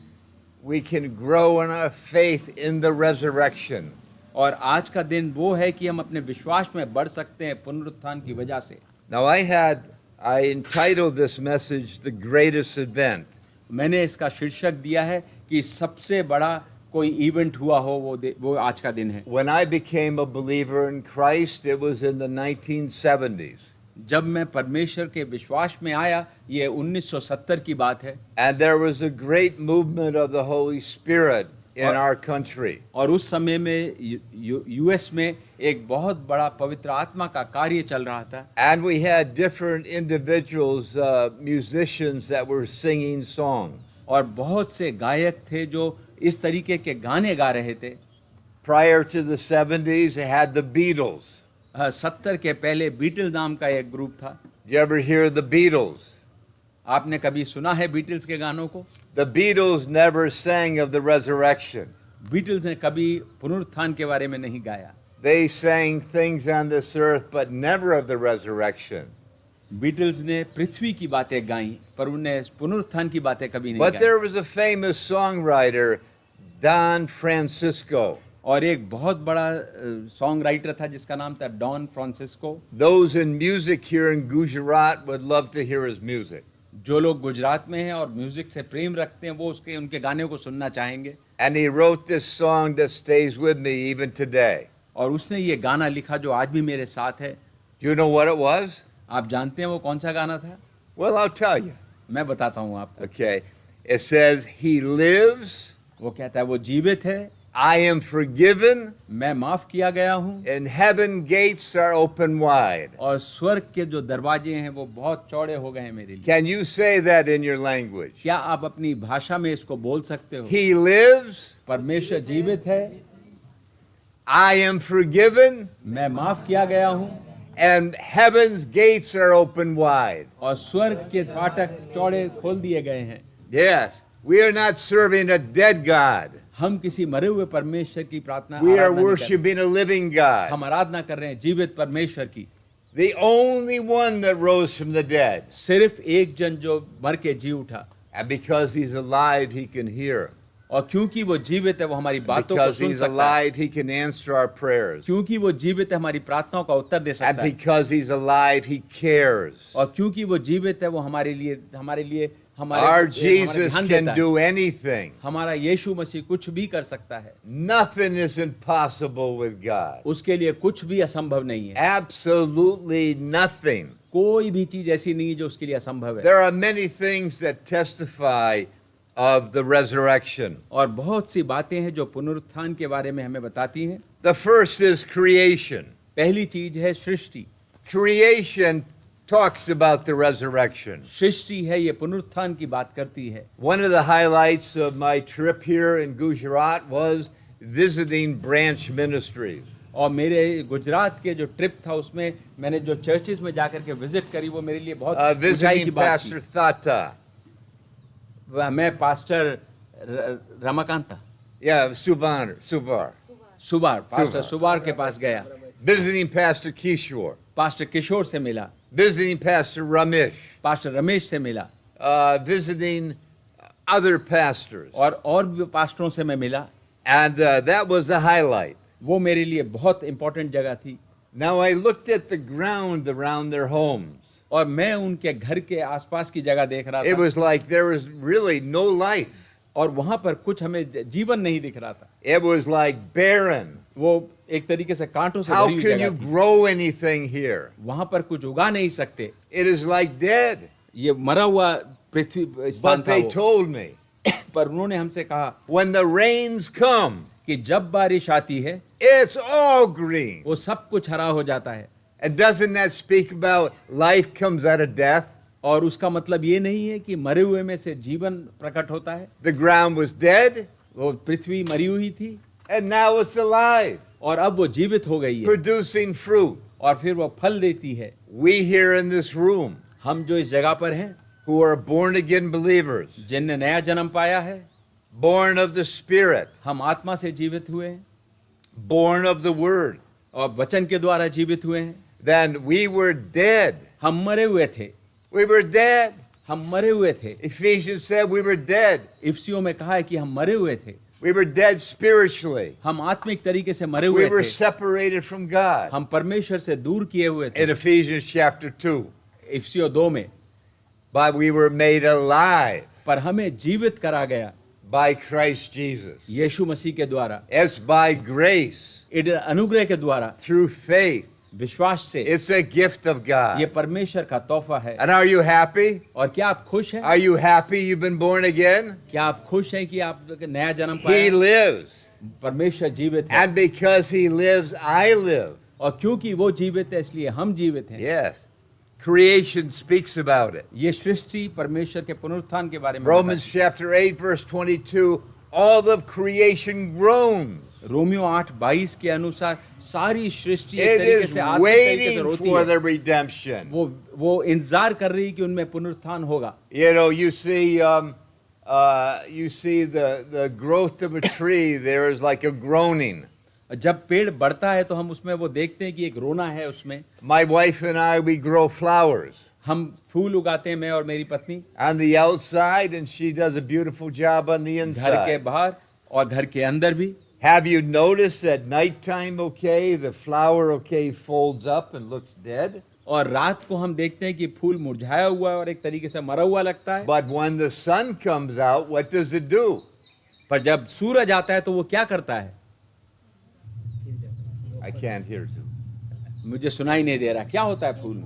grow in our faith in the resurrection. और आज का दिन वो है कि हम अपने विश्वास में बढ़ सकते हैं पुनरुत्थान की वजह से। Now I entitled this message The Greatest Event. मैंने इसका शीर्षक दिया है कि सबसे बड़ा कोई इवेंट हुआ हो वो आज का दिन है। When I became a believer in Christ, it was in the 1970s. जब मैं परमेश्वर के विश्वास में आया ये 1970 की बात है। And there was a great movement of the Holy Spirit in our country. और उस समय में यूएस में एक बहुत बड़ा पवित्र आत्मा का कार्य चल रहा था। And we had different individuals, musicians that were singing songs. और बहुत से गायक थे जो इस तरीके के गाने गा रहे थे। Prior to the 70s, they had the Beatles. 70 के पहले बीटल नाम का एक ग्रुप था। Did you ever hear the Beatles? आपने कभी सुना है बीटल्स के गानों को? The Beatles never sang of the resurrection. Beatles ने कभी पुनरुत्थान के बारे में नहीं गाया। They sang things on this earth, but never of the resurrection. Beatles ने पृथ्वी की बातें गाई पर उन्हें पुनरुत्थान की बातें कभी नहीं But गाई। there was a famous songwriter, Don Francisco. और एक बहुत बड़ा सॉन्ग राइटर था जिसका नाम था Don Francisco. Those in music here in Gujarat would love to hear his music. जो लोग गुजरात में हैं और म्यूजिक से प्रेम रखते हैं वो उनके गाने को सुनना चाहेंगे। And he wrote this song that stays with me even today. और उसने ये गाना लिखा जो आज भी मेरे साथ है। Do you know what it was? आप जानते हैं वो कौन सा गाना था? Well, I'll tell you. मैं बताता हूँ आपको। Okay. It says, He lives, वो कहता है वो जीवित है, I am forgiven, मैं माफ किया गया हूँ, and heaven gates are open wide. और स्वर्ग के जो दरवाजे हैं वो बहुत चौड़े हो गए हैं मेरे लिए। Can you say that in your language? क्या आप अपनी भाषा में इसको बोल सकते हो? He lives, परमेश्वर जीवित है, I am forgiven, मैं माफ किया गया हूँ, and heaven's gates are open wide. और स्वर्ग के फाटक चौड़े खोल दिए गए हैं। Yes, we are not serving a dead God. हम किसी मरे हुए परमेश्वर की प्रार्थना We are आराधना नहीं कर रहे। worshiping a living God. हम आराधना कर रहे हैं जीवित परमेश्वर की। The only one that rose from the dead. सिर्फ एक जन जो मर के जी उठा, And because he's alive, he can hear. और क्योंकि वो जीवित है वो हमारी बातों को Because सुन he's सकता है। alive, he can answer our prayers. क्योंकि वो जीवित है हमारी प्रार्थनाओं का उत्तर दे And सकता है। because he's alive, he cares. और क्योंकि वो जीवित है वो हमारे लिए Our Jesus ध्यान can देता है। do anything. हमारा यीशु मसीह कुछ भी कर सकता है। Nothing is impossible with God. उसके लिए कुछ भी असंभव नहीं है। Absolutely nothing. कोई भी चीज ऐसी नहीं है जो उसके लिए असंभव है। There are many things that testify of the resurrection. और बहुत सी बातें हैं जो पुनरुत्थान के बारे में हमें बताती हैं। The first is creation. पहली चीज है सृष्टि। Creation talks about the resurrection. सृष्टि है ये पुनरुत्थान की बात करती है। One of the highlights of my trip here in Gujarat was visiting branch ministries. और मेरे गुजरात के जो ट्रिप था उसमें मैंने जो चर्चेस में जाकर के विजिट करी वो मेरे लिए बहुत ऊंचाई की Visiting बात Pastor Thata. थी। मैं पास्टर रमाकांता Yeah, Suvar. पास्टर सुबार के पास गया। Visiting Pastor Kishore. पास्टर किशोर से मिला, Visiting Pastor Ramesh. Pastor Ramesh से मिला, Visiting other pastors. और भी पास्टरों से मैं मिला। And that was the highlight. वो मेरे लिए बहुत इंपॉर्टेंट जगह थी। Now I looked at the ground around their homes. और मैं उनके घर के आसपास की जगह देख रहा It था was like there was really no life. और वहां पर कुछ हमें जीवन नहीं दिख रहा था। It was like barren. वो एक तरीके से कांटों से How भरी हुई can you जगह थी। grow anything here? वहां पर कुछ उगा नहीं सकते। It is like dead. ये मरा हुआ पृथ्वी स्थान But था they वो। told me, पर उन्होंने हमसे कहा when the rains come, कि जब बारिश आती है it's all green. वो सब कुछ हरा हो जाता है। And doesn't that speak about life comes out of death? और उसका मतलब ये नहीं है कि मरे हुए में से जीवन प्रकट होता है। The ground was dead, वो पृथ्वी मरी हुई थी and now it's alive, और अब वो जीवित हो गई है producing fruit. और फिर वो फल देती है। We here in this room, हम जो इस जगह पर हैं, who are born again believers, जिनने नया जन्म पाया है, born of the Spirit, हम आत्मा से जीवित हुए हैं born of the Word, और वचन के द्वारा जीवित हुए हैं। then we were dead. हम मरे हुए थे, We were dead. हम मरे हुए थे। Ephesians said we were dead. इफिसियों में कहा है कि हम मरे हुए थे। We were dead spiritually. हम आत्मिक तरीके से मरे We हुए were थे। separated from God. हम परमेश्वर से दूर किए हुए थे। In Ephesians chapter 2. इफिसियों 2 में But we were made alive पर हमें जीवित करा गया by Christ Jesus. यीशु मसीह के द्वारा, It's by grace, अनुग्रह के द्वारा, through faith. विश्वास से। It's a gift of ये God. परमेश्वर का तोहफा है। And are you happy? और क्या आप खुश हैं? Are you happy you've been born again? क्या आप खुश हैं कि आप नया जन्म He पाया? lives. परमेश्वर जीवित है And because He lives, I live. और क्योंकि वो जीवित है इसलिए हम जीवित हैं। Yes. Creation speaks about it. ये सृष्टि परमेश्वर के पुनरुत्थान के बारे में Romans chapter 8, verse 22, all of creation groans. Romeo 8:22 के अनुसार सारी सृष्टि एक It तरीके is से आत्मिक तरीके से waiting रोती for है। the redemption. वो इंतजार कर रही है कि उनमें पुनरुत्थान होगा। You know, you see the growth of a tree, there is like a groaning. जब पेड़ बढ़ता है तो हम उसमें वो देखते हैं कि एक रोना है उसमें। My wife and I, we grow flowers हम फूल उगाते हैं, मैं और मेरी पत्नी, on the outside, and she does a beautiful job on the घर के inside. बाहर और घर के अंदर भी। Have you noticed at nighttime, okay, the flower, okay, folds up and looks dead? और रात को हम देखते हैं कि फूल मुरझाया हुआ है और एक तरीके से मरा हुआ लगता है। But when the sun comes out, what does it do? पर जब सूरज आता है तो वो क्या करता है? I can't hear you. मुझे सुनाई नहीं दे रहा। क्या होता है फूल?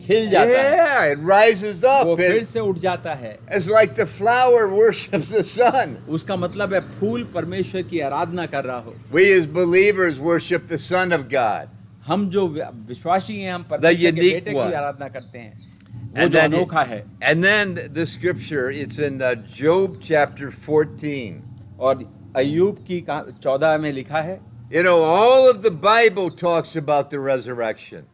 खिल जाता है। Yeah, it rises up. वो फिर It- से उठ जाता है। It's like the flower worships the sun. उसका मतलब है फूल परमेश्वर की आराधना कर रहा हो। We as believers worship the Son of God. हम जो विश्वासी हैं हम परमेश्वर के unique बेटे one. की आराधना करते हैं। वो And जो then, अनोखा है। and then the scripture, it's in Job chapter 14. और अय्यूब की 14 में लिखा है। You know, all of the Bible talks about the resurrection.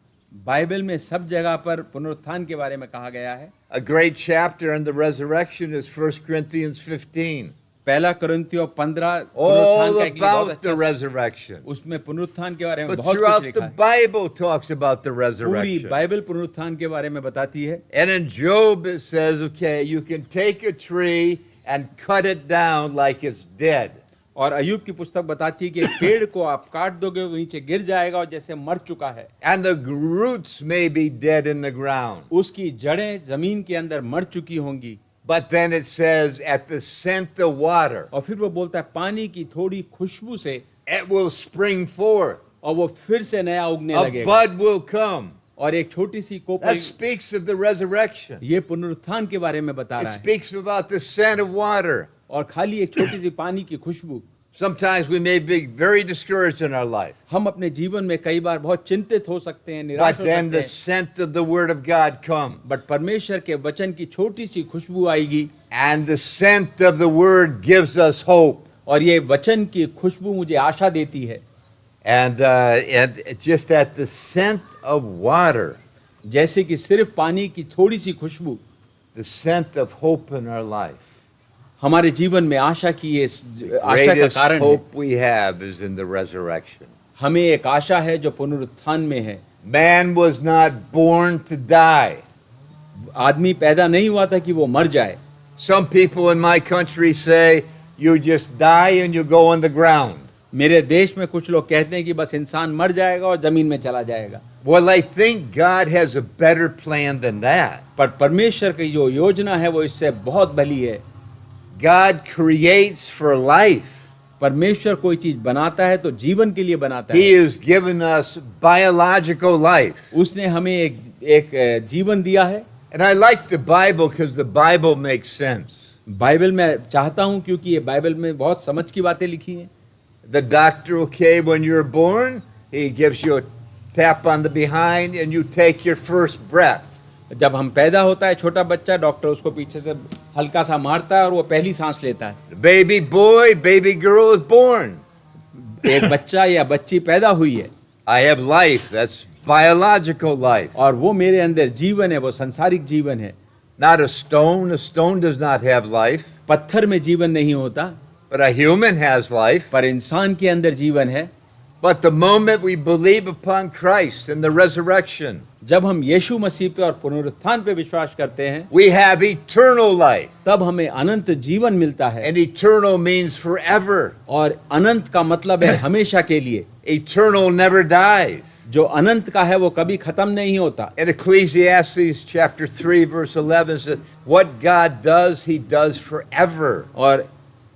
Bible में सब जगह पर पुनरुत्थान के बारे में कहा गया है। A great chapter on the resurrection is 1 Corinthians 15. पहला कुरिन्थियों 15 पुनरुत्थान All का एक बहुत about the अच्छा resurrection. उसमें पुनरुत्थान के बारे में But बहुत कुछ throughout लिखा the है। Bible talks about the पूरी resurrection. बाइबल पुनरुत्थान के बारे में बताती है। And in Job it says, okay, you can take a tree and cut it down like it's dead. और अय्यूब की पुस्तक बताती है कि पेड़ को आप काट दोगे वो नीचे गिर जाएगा और जैसे मर चुका है। And the roots may be dead in the ground. उसकी जड़ें जमीन के अंदर मर चुकी होंगी। But then it says, at the scent of water, और फिर वो बोलता है पानी की थोड़ी खुशबू से it will spring forth. और वो फिर से नया उगने A लगेगा। bud will come. और एक छोटी सी That कोपल speaks of the resurrection. ये पुनरुत्थान के बारे में बता It रहा है। speaks about the scent of water. और खाली एक छोटी सी पानी की खुशबू। Sometimes we may be very discouraged in our life. हम अपने जीवन में कई बार बहुत चिंतित हो सकते हैं, निराश But हो then सकते the हैं। scent of the word of God comes. But परमेश्वर के वचन की छोटी सी खुशबू आएगी And the scent of the word gives us hope. और ये वचन की खुशबू मुझे आशा देती है। And just at the scent of water, जैसे कि सिर्फ पानी की थोड़ी सी खुशबू the scent of hope in our life. हमारे जीवन में आशा की ये आशा का Greatest कारण है। hope we have is in the resurrection. हमें एक आशा है जो पुनरुत्थान में है। Man was not born to die. आदमी पैदा नहीं हुआ था कि वो मर जाए। Some people in my country say you just die and you go on the ground. मेरे देश में कुछ लोग कहते हैं कि बस इंसान मर जाएगा और जमीन में चला जाएगा। Well, I think God has a better plan than that. पर परमेश्वर की जो योजना है वो इससे बहुत भली है। God creates for life. परमेश्वर कोई चीज बनाता है तो जीवन के लिए बनाता He है। has given us biological life. उसने हमें एक जीवन दिया है। And I like the Bible because the Bible makes sense. Bible में चाहता हूँ क्योंकि ये बाइबल में बहुत समझ की बातें लिखी हैं। The doctor, okay, when you're born, he gives you a tap on the behind and you take your first breath. जब हम पैदा होता है छोटा बच्चा, डॉक्टर उसको पीछे से हल्का सा मारता है और वो पहली सांस लेता है। The baby boy, baby girl is born. एक बच्चा या बच्ची पैदा हुई है I have life. That's biological life. और वो मेरे अंदर जीवन है, वो संसारिक जीवन है। Not a stone. A stone does not have life. पत्थर में जीवन नहीं होता, But a human has life. पर इंसान के अंदर जीवन है। But the moment we believe upon Christ and the resurrection, जब हम यीशु मसीह पे और पुनरुत्थान पे विश्वास करते हैं, we have eternal life. तब हमें अनंत जीवन मिलता है। And eternal means forever. और अनंत का मतलब है हमेशा के लिए। Eternal never dies. जो अनंत का है वो कभी खत्म नहीं होता। In Ecclesiastes chapter 3 verse 11 says, what God does, he does forever. और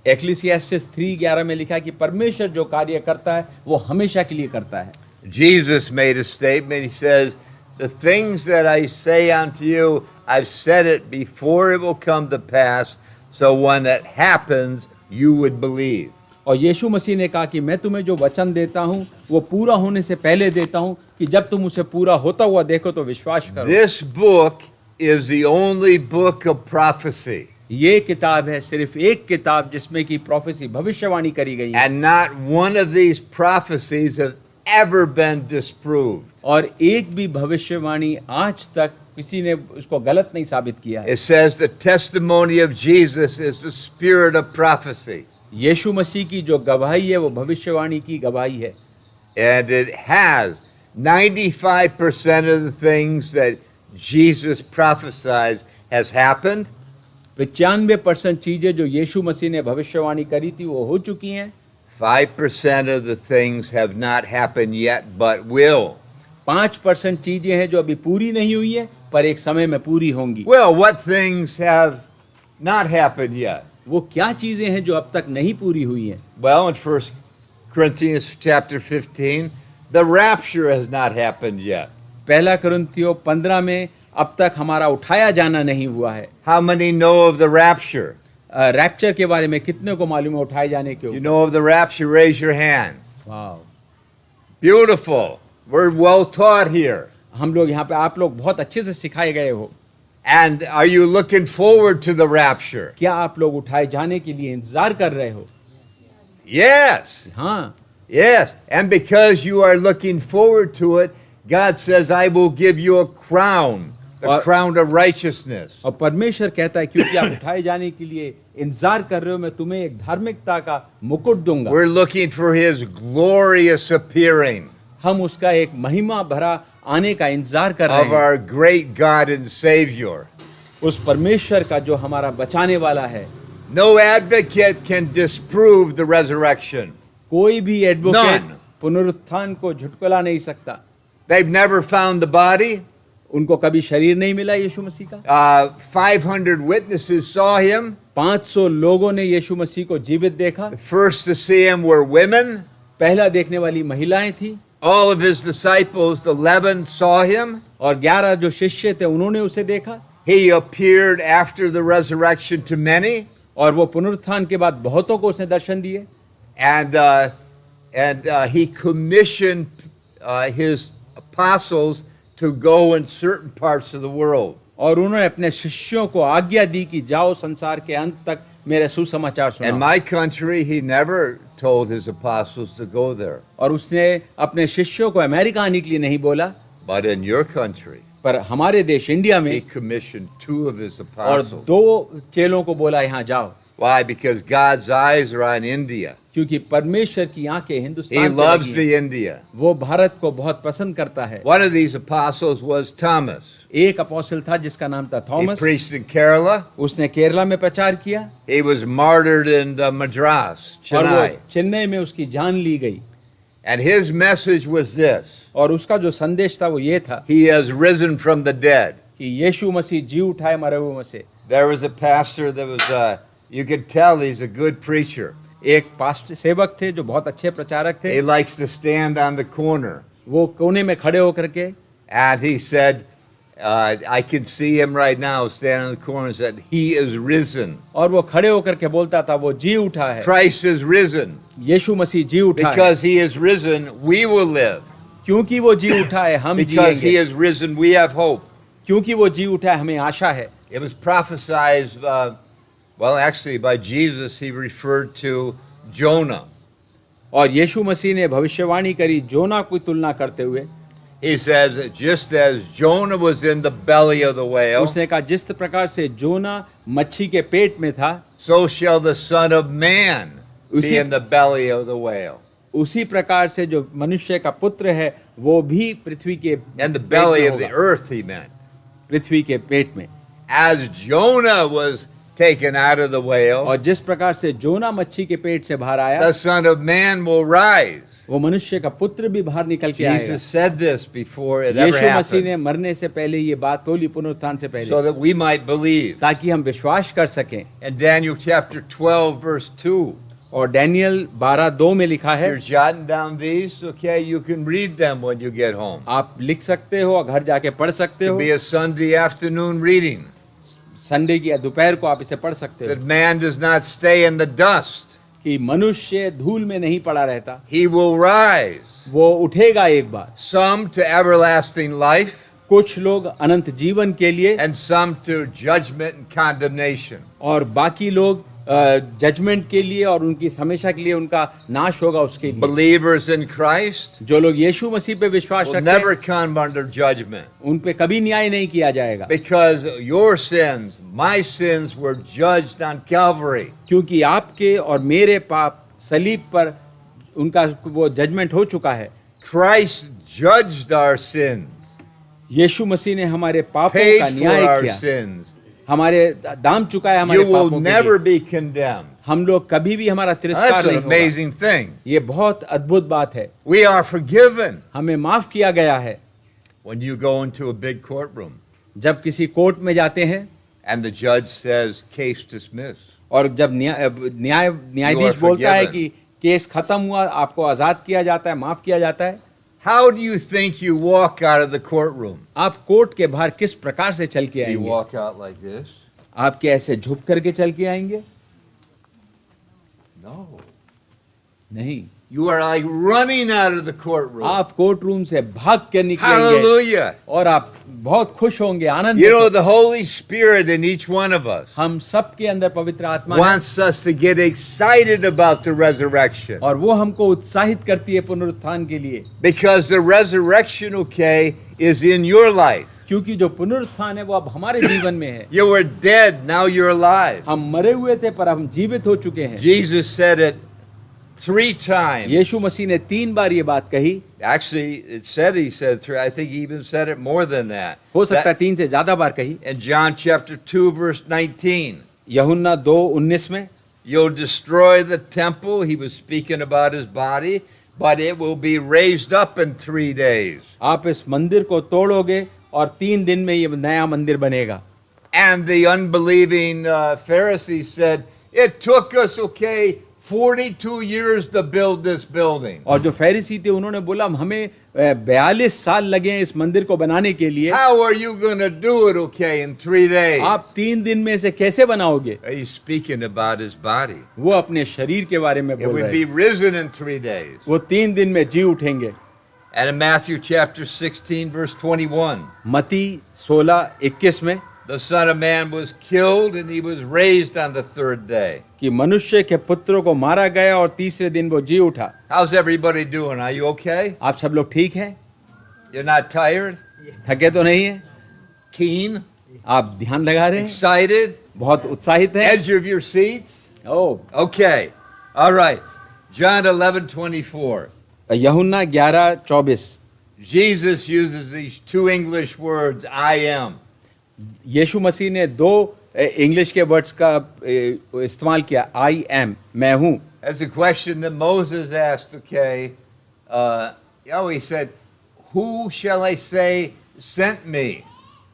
एक्लीसियास्टिस 3:11 में लिखा है कि परमेश्वर जो कार्य करता है वो हमेशा के लिए करता है। Jesus made a statement. He says, the things that I say unto you, I've said it before it will come to pass, so when it happens, you would believe. और यीशु मसीह ने कहा कि मैं तुम्हें जो वचन देता हूँ वो पूरा होने से पहले देता हूँ कि जब तुम उसे पूरा होता हुआ देखो तो विश्वास करो। This book is the only book of prophecy. ये किताब है सिर्फ एक किताब जिसमें की प्रोफेसी भविष्यवाणी करी गई है। And not one of these prophecies have ever been disproved. और एक भी भविष्यवाणी आज तक किसी ने उसको गलत नहीं साबित किया है। It says the testimony of Jesus is the spirit of prophecy. यीशु मसीह की जो गवाही है वो भविष्यवाणी की गवाही है। And it has 95% of the things that Jesus prophesied has happened. 95% चीजें जो यीशु मसीह ने भविष्यवाणी करी थी वो हो चुकी हैं। 5% of the things have not happened yet, but will. 5% चीजें हैं जो अभी पूरी नहीं हुई है पर एक समय में पूरी होंगी। Well, what things have not happened yet? वो क्या चीजें हैं जो अब तक नहीं पूरी हुई हैं? Well, in 1 Corinthians chapter 15, the rapture has not happened yet. पहला कुरिन्थियों 15 में अब तक हमारा उठाया जाना नहीं हुआ है। How many know of the rapture? Rapture के बारे में कितने को मालूम है उठाए जाने के? You know of the rapture? Raise your hand. Wow, Beautiful. We're well taught here. हम लोग यहाँ पे आप लोग बहुत अच्छे से सिखाए गए हो। And are you looking forward to the rapture? क्या आप लोग उठाए जाने के लिए इंतजार कर रहे हो? Yes. हाँ, Yes. And because you are looking forward to it, God says, I will give you a crown, the crown of righteousness. और परमेश्वर कहता है क्योंकि आप उठाए जाने के लिए इंतजार कर रहे हो, मैं तुम्हें एक धार्मिकता का मुकुट दूंगा। We're looking for his glorious appearing हम उसका एक महिमा भरा आने का इंतजार कर रहे of हैं, our great God and Savior. उस परमेश्वर का जो हमारा बचाने वाला है। No advocate can disprove the resurrection. कोई भी एडवोकेट None. पुनरुत्थान को झुटकला नहीं सकता। They've never found the body. उनको कभी शरीर नहीं मिला यीशु मसीह का। 500 witnesses saw him. 500 लोगों ने यीशु मसीह को जीवित देखा। The first to see him were women. पहला देखने वाली महिलाएं थी। All of his disciples, the 11, saw him. और 11 जो शिष्य थे उन्होंने उसे देखा। He appeared after the resurrection to many. और वो पुनरुत्थान के बाद बहुतों को उसने दर्शन दिए। And he commissioned his apostles to go in certain parts of the world. और उन्होंने अपने शिष्यों को आज्ञा दी कि जाओ संसार के अंत तक मेरे सुसमाचार In सुनाओ। my country, he never told his apostles to go there. और उसने अपने शिष्यों को अमेरिका आने के लिए नहीं बोला, But in your country, पर हमारे देश इंडिया he में commissioned 2 of his और apostles. 2 चेलों को बोला यहाँ जाओ, Why? Because God's eyes are on India. क्योंकि परमेश्वर की आंखें He हिंदुस्तान पे loves लगी the हैं। India. वो भारत को बहुत पसंद करता है। One of these apostles was Thomas. एक अपोस्टल था जिसका नाम था He Thomas. preached in Kerala. उसने केरला में प्रचार किया He was martyred in the Madras, और वो Chennai. चेन्नई में उसकी जान ली गई। And his message was this: और उसका जो संदेश था वो ये था He has risen from the dead. कि यीशु मसीह जी उठाए मरे हुए में से। There was a pastor that was, you could tell he's a good preacher. एक पास्ट सेवक थे जो बहुत अच्छे प्रचारक थे। He likes to stand on the corner. वो कोने में खड़े होकर के And he said, I can see him right now standing on the corner and said, He is risen. और वो खड़े होकर के बोलता था वो जी उठा है, Christ is risen. यीशु मसीह जी उठा है। Because he is risen, we will live. क्योंकि वो जी उठा है हम Because he जिएंगे। is risen, we have hope. क्योंकि वो जी उठा है हमें आशा है। It was prophesied, well, actually, by Jesus, he referred to Jonah. और यीशु मसीह ने भविष्यवाणी करी जोना की तुलना करते हुए। He says, just as Jonah was in the belly of the whale, उसने कहा जिस प्रकार से जोना मच्छी के पेट में था, so shall the Son of Man be उसी- in the belly of the whale. उसी प्रकार से जो मनुष्य का पुत्र है वो भी पृथ्वी के In the पेट belly में of the होगा। earth, he meant. पृथ्वी के पेट में। As Jonah was taken out of the whale, और जिस प्रकार से जोना मच्छी के पेट से बाहर आया, the Son of Man will rise. वो मनुष्य का पुत्र भी बाहर निकल के आएगा। Jesus said this before it ever यीशु मसीह ने happened, मरने से पहले ये बात बोली, पुनरुत्थान से so पहले, that we might believe. ताकि हम विश्वास कर सकें। In Daniel chapter 12, verse 2, और डैनियल 12:2 में लिखा if है, you're jotting down these, okay, you can read them when you get home. आप लिख सकते हो, घर जाके पढ़ सकते It हो। could be a Sunday afternoon reading. Sunday की दोपहर को आप इसे पढ़ सकते That हो man does not stay in the dust. कि मनुष्य धूल में नहीं पड़ा रहता, He will rise. वो उठेगा एक बार। Some to everlasting life, कुछ लोग अनंत जीवन के लिए and some to judgment and condemnation. और बाकी लोग जजमेंट के लिए और उनकी हमेशा के लिए उनका नाश होगा उसके लिए। Believers in Christ जो लोग यीशु मसीह पे विश्वास will रखते never हैं come under judgment. उन पे कभी न्याय नहीं किया जाएगा, Because your sins, my sins, were judged on Calvary. क्योंकि आपके और मेरे पाप सलीब पर उनका वो जजमेंट हो चुका है। Christ judged our sins, यीशु मसीह ने हमारे पापों paid का for न्याय our किया, sins. हमारे दाम चुकाया हमारे You will पापों के never लिए। be condemned. हम लोग कभी भी हमारा तिरस्कार That's नहीं an होगा। amazing thing. ये बहुत अद्भुत बात है। We are forgiven हमें माफ किया गया है। when you go into a big courtroom जब किसी कोर्ट में जाते हैं and the judge says, case dismissed. और जब न्यायाधीश बोलता है कि केस खत्म हुआ, आपको आजाद किया जाता है, माफ किया जाता है। How do you think you walk out of the courtroom? आप कोर्ट के बाहर किस प्रकार से चल के You आएंगे? walk out like this? आप क्या ऐसे झुक करके चल के आएंगे? No. नहीं, You are like running out of the courtroom. आप कोर्ट रूम से भाग के निकलेंगे Hallelujah. और आप बहुत खुश होंगे, आनंद। You know, the Holy Spirit in each one of us हम सब के अंदर पवित्र आत्मा है wants us to get excited about the resurrection. और वो हमको उत्साहित करती है पुनरुत्थान के लिए, Because the resurrection, okay, is in your life. क्योंकि जो पुनरुत्थान है वो अब हमारे जीवन में है। You were dead, now you're alive. हम मरे हुए थे पर हम जीवित हो चुके हैं। Jesus said it 3 times. यीशु मसीह ने 3 बार ये बात कही। Actually, it said he said 3. I think he even said it more than that. हो सकता है 3 से ज्यादा बार कही। In John chapter 2 verse 19. यूहन्ना 2:19 में, You'll destroy the temple. He was speaking about his body, but it will be raised up in 3 days. आप इस मंदिर को तोड़ोगे और 3 दिन में ये नया मंदिर बनेगा। And the unbelieving Pharisees said, it took us, okay, 42 years to build this building. और जो फरीसी थे उन्होंने बोला हमें 42 साल लगे हैं इस मंदिर को बनाने के लिए। How are you going to do it, okay, in 3 days? आप 3 दिन में से कैसे बनाओगे? He's speaking about his body. वो अपने शरीर के बारे में It बोल would रहे be हैं। risen in 3 days. वो 3 दिन में जी उठेंगे। And in Matthew chapter 16 verse 21, मती 16:21 में, the Son of Man was killed and he was raised on the 3rd day. कि मनुष्य के पुत्रों को मारा गया और तीसरे दिन वो जी उठा। How's everybody doing? Are you okay? आप सब लोग ठीक हैं? You're not tired? थके तो नहीं है? Keen? आप ध्यान लगा रहे हैं? Excited? बहुत उत्साहित हैं? Edge of your seats? O, Okay. All right. John 11:24. यूहन्ना 11:24। Jesus uses these 2 English words, I am. यीशु मसीह ने 2 इंग्लिश के वर्ड्स का इस्तेमाल किया, आई एम, मैं हूँ। That's a question that Moses asked, okay. He said, who shall I say sent me?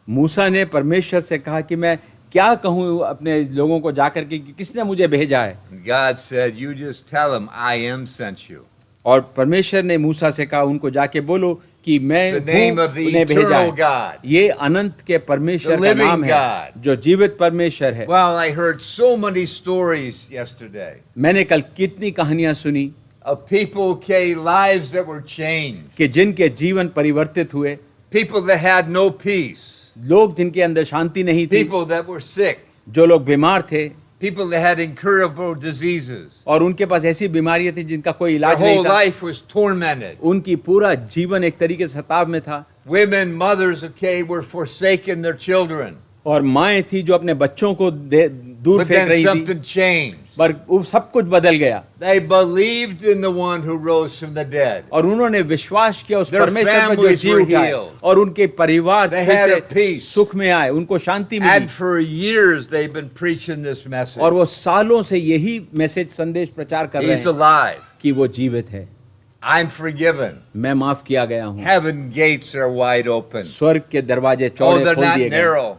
मूसा ने परमेश्वर से कहा कि मैं क्या कहूँ अपने लोगों को जाकर के कि किसने मुझे भेजा है? God said, you just tell them, I am sent you. और परमेश्वर ने मूसा से कहा उनको जाके बोलो कि मैं It's the name of the उन्हें भेजा eternal है। God. ये अनंत के परमेश्वर The का living नाम है, God. जो जीवित परमेश्वर है। Well, I heard so many stories yesterday मैंने कल कितनी कहानियां सुनी of people, okay, lives that were changed. कि जिनके जीवन परिवर्तित हुए, People that had no peace. लोग जिनके अंदर शांति नहीं थी, People that were sick. जो लोग बीमार थे People that had incurable diseases. और उनके पास ऐसी बीमारियां थी जिनका कोई Their इलाज नहीं whole था। life was tormented. उनकी पूरा जीवन एक तरीके से सताव में था। Women, mothers, okay, were forsaking their children. और माएँ थी जो अपने बच्चों को दूर But फेंक then रही थी, something changed. पर वो सब कुछ बदल गया They believed in the one who rose from the dead. और उन्होंने विश्वास किया उस Their परमेश्वर पर जो families जी were उठा है, healed. और उनके परिवार They फिर had से a peace. सुख में आए, उनको शांति And milli. for years they've been preaching this message. और वो सालों से यही मैसेज संदेश प्रचार कर रहे He's हैं alive. कि वो जीवित है, I'm forgiven. मैं माफ किया गया हूँ, Heaven gates are wide open. स्वर्ग के दरवाजे Oh, चौड़े they're खोल not दिए गए। narrow.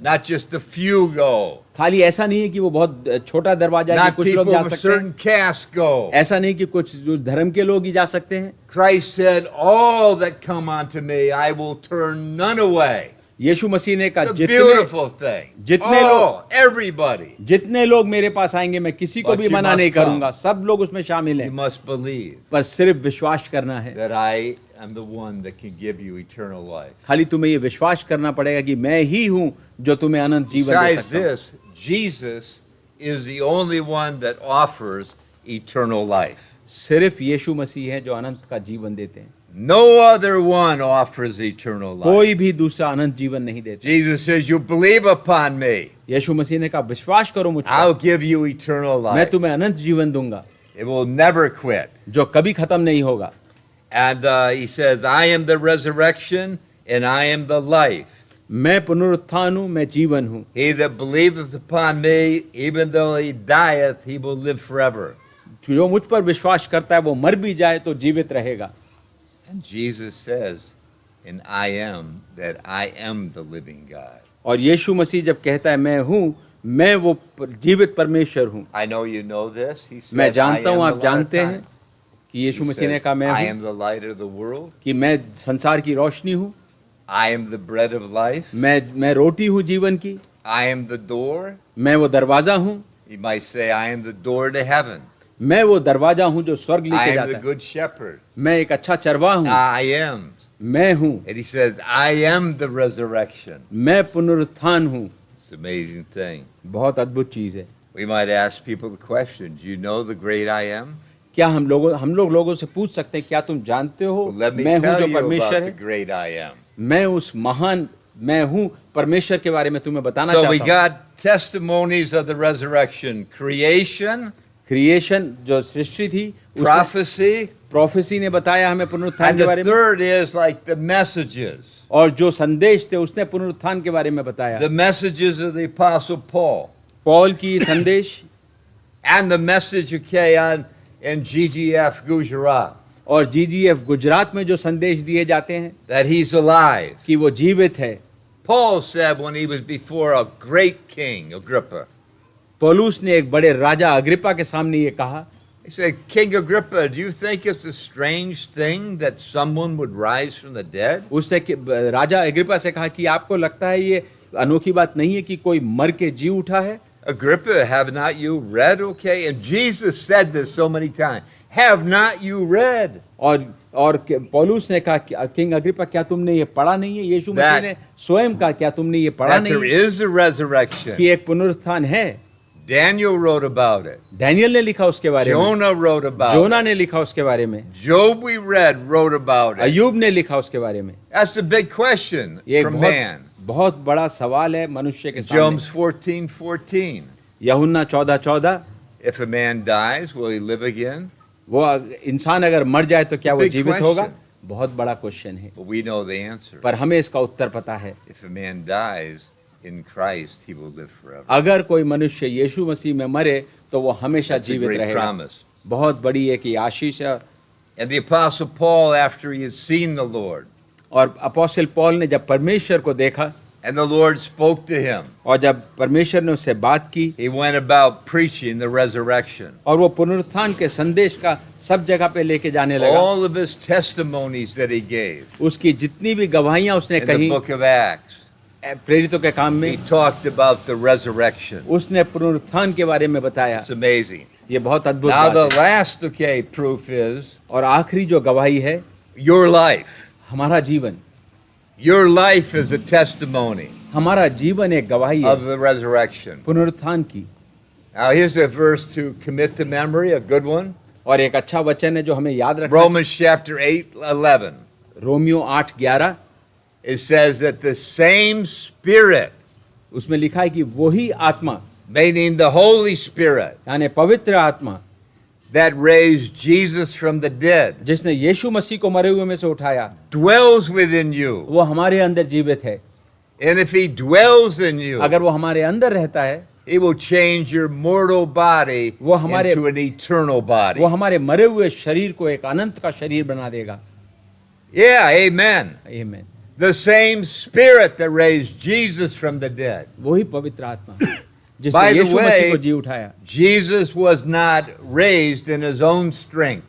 Not just a few go. खाली ऐसा नहीं है कि वो बहुत छोटा दरवाजा है कि Not कुछ लोग people जा of a सकते हैं, certain caste go. ऐसा नहीं कि कुछ जो धर्म के लोग ही जा सकते हैं। Christ said, all that come unto me, I will turn none away. यीशु मसीह ने कहा It's a beautiful thing. जितने Oh, everybody. जितने लोग मेरे पास आएंगे मैं किसी को But भी you मना must नहीं come. करूंगा, सब लोग उसमें शामिल You हैं, must believe पर सिर्फ विश्वास करना है। that I am the one that can give you eternal life. खाली तुम्हें ये विश्वास करना पड़ेगा कि मैं ही हूँ जो तुम्हें अनंत जीवन दे Besides सकता हूँ। this, Jesus is the only one that offers eternal life. सिर्फ यीशु मसीह है जो अनंत का जीवन देते हैं, No other one offers eternal life. कोई भी दूसरा अनंत जीवन नहीं देता। Jesus says, you believe upon me, यीशु मसीह ने कहा विश्वास करो मुझ I'll पर, give you eternal मैं life. तुम्हें अनंत जीवन दूंगा It will never quit. जो कभी खत्म नहीं होगा। And he says, I am the resurrection and I am the life. मैं पुनरुत्थान हूँ, मैं जीवन हूँ। He that believeth upon me, even though he dieth, he will live forever. जो मुझ पर विश्वास करता है वो मर भी जाए तो जीवित रहेगा। And Jesus says in I am that I am the living God. और यीशु मसीह जब कहता है मैं हूँ, मैं वो जीवित परमेश्वर हूँ। I know you know this. He said, मैं I जानता am हूँ, a आप lot of जानते हैं times. कि यीशु He मसीह ने says, कहा मैं I हूँ, am the light of the world. कि मैं संसार की रोशनी हूँ, I am the bread of life. मैं रोटी हूँ जीवन की, I am the door. मैं वो दरवाजा हूँ, You might say, I am the door to heaven. मैं वो दरवाजा हूँ जो स्वर्ग I लेके am जाता the है, good shepherd. मैं एक अच्छा चरवाह हूँ, I am. मैं हूँ, And he says, I am the resurrection. मैं पुनरुत्थान हूँ। It's an amazing thing. बहुत अद्भुत चीज़ है। We might ask people the question, do you know the great I am? क्या हम लोग लोगों से पूछ सकते हैं, क्या तुम जानते हो Well, let me मैं हूँ tell जो you परमेश्वर about the है? great I am. मैं उस महान मैं हूँ परमेश्वर के बारे में तुम्हें बताना So we चाहता हूँ। got testimonies of the resurrection, creation, creation जो सृष्टि थी, prophecy, प्रोफेसी ने बताया हमें पुनरुत्थान and के the बारे में, third is like the messages. और जो संदेश थे उसने पुनरुत्थान के बारे में बताया। The messages of the Apostle Paul. Paul की संदेश And the message okay in GGF Gujarat, और जीजीएफ गुजरात में जो संदेश दिए जाते हैं that he's alive. कि वो जीवित है। Paul said when he was before a great king, Agrippa, पौलुस ने एक बड़े राजा अग्रिप्पा के सामने ये कहा, he said, King Agrippa, do you think it's a strange thing that someone would rise from the dead? उससे राजा अग्रिप्पा से कहा कि आपको लगता है ये अनोखी बात नहीं है कि कोई मर के जी उठा है? Agrippa, have not you read, okay? And Jesus said this so many times. Have not you read? और पौलुस ने कहा किंग अग्रिप्पा, क्या तुमने ये पढ़ा नहीं है? यीशु मसीह ने स्वयं कहा, क्या तुमने ये पढ़ा That there नहीं है is a resurrection. कि एक पुनरुत्थान है? Daniel wrote about it. Daniel ने लिखा उसके बारे में, Jonah wrote about zona it. ने लिखा उसके बारे में, Job we read wrote about it. अय्यूब ने लिखा उसके बारे में। That's a big question ये एक for man. बहुत बड़ा सवाल है मनुष्य के James सामने। 14:14. यूहन्ना 14:14, If a man dies, will he live again? वो इंसान अगर मर जाए तो क्या वो Big जीवित होगा? question. बहुत बड़ा क्वेश्चन है, But we know the answer. पर हमें इसका उत्तर पता है। If a man dies in Christ, he will live forever. अगर कोई मनुष्य यीशु मसीह में मरे तो वो हमेशा That's a जीवित great रहेगा। promise. बहुत बड़ी एक ये आशीष है। And the Apostle Paul, after he had seen the Lord, और अपोस्टल पौल ने जब परमेश्वर को देखा and the Lord spoke to him, और जब परमेश्वर ने उससे बात की he went about preaching the resurrection. और वो पुनरुत्थान के संदेश का सब जगह पे लेके जाने लगा। All of his testimonies that he gave उसकी जितनी भी गवाहियां उसने in the कही book of Acts, प्रेरितों के काम he में, talked about the resurrection. उसने पुनरुत्थान के बारे में बताया। It's amazing. ये बहुत अद्भुत Now the बात है। last proof is और आखिरी जो गवाही है, your life. हमारा जीवन, Your life is a testimony हमारा जीवन एक गवाही है of the resurrection. पुनरुत्थान की। Now here's a verse to commit to memory, a good one. और एक अच्छा वचन है जो हमें याद रखना Romans chapter 8:11. चाहिए। Romeo 8:11, It says that the same Spirit, उसमें लिखा है कि वही आत्मा, meaning the Holy Spirit, यानी पवित्र आत्मा, that raised Jesus from the dead, जिसने यीशु मसीह को मरे हुए में से उठाया, dwells within you. वो हमारे अंदर जीवित है। And if he dwells in you, अगर वो हमारे अंदर रहता है, he will change your mortal body वो हमारे- into an eternal body. वो हमारे मरे हुए शरीर को एक अनंत का शरीर बना देगा। Yeah, amen. आमीन। The same Spirit that raised Jesus from the dead. वही पवित्र आत्मा By जिसने the यीशु way- मसीह को जी उठाया। Jesus was not raised in his own strength,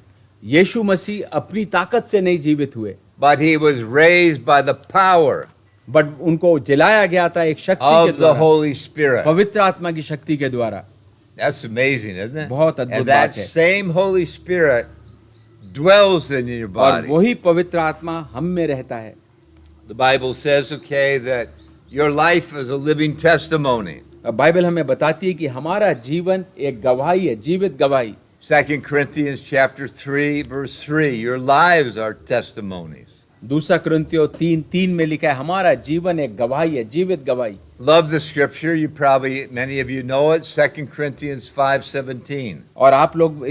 यीशु मसीह अपनी ताकत से नहीं जीवित हुए, but he was raised by the power but उनको जिलाया गया था एक शक्ति के of the द्वारा, Holy Spirit. पवित्र आत्मा की शक्ति के द्वारा। That's amazing, isn't it? बहुत अद्भुत And that बात है। same Holy Spirit dwells in your और body. वही पवित्र आत्मा हम में रहता है। The Bible says, okay, that your life is a living testimony. Bible हमें बताती है कि हमारा जीवन एक गवाही है, जीवित गवाही। 2 Corinthians chapter 3, verse 3, your lives are testimonies. दूसरा कुरिन्थियों 3:3 में लिखा है, हमारा जीवन एक गवाही है, जीवित गवाही। Love the scripture, you probably, many of you know it, 2 Corinthians 5:17. और आप लोग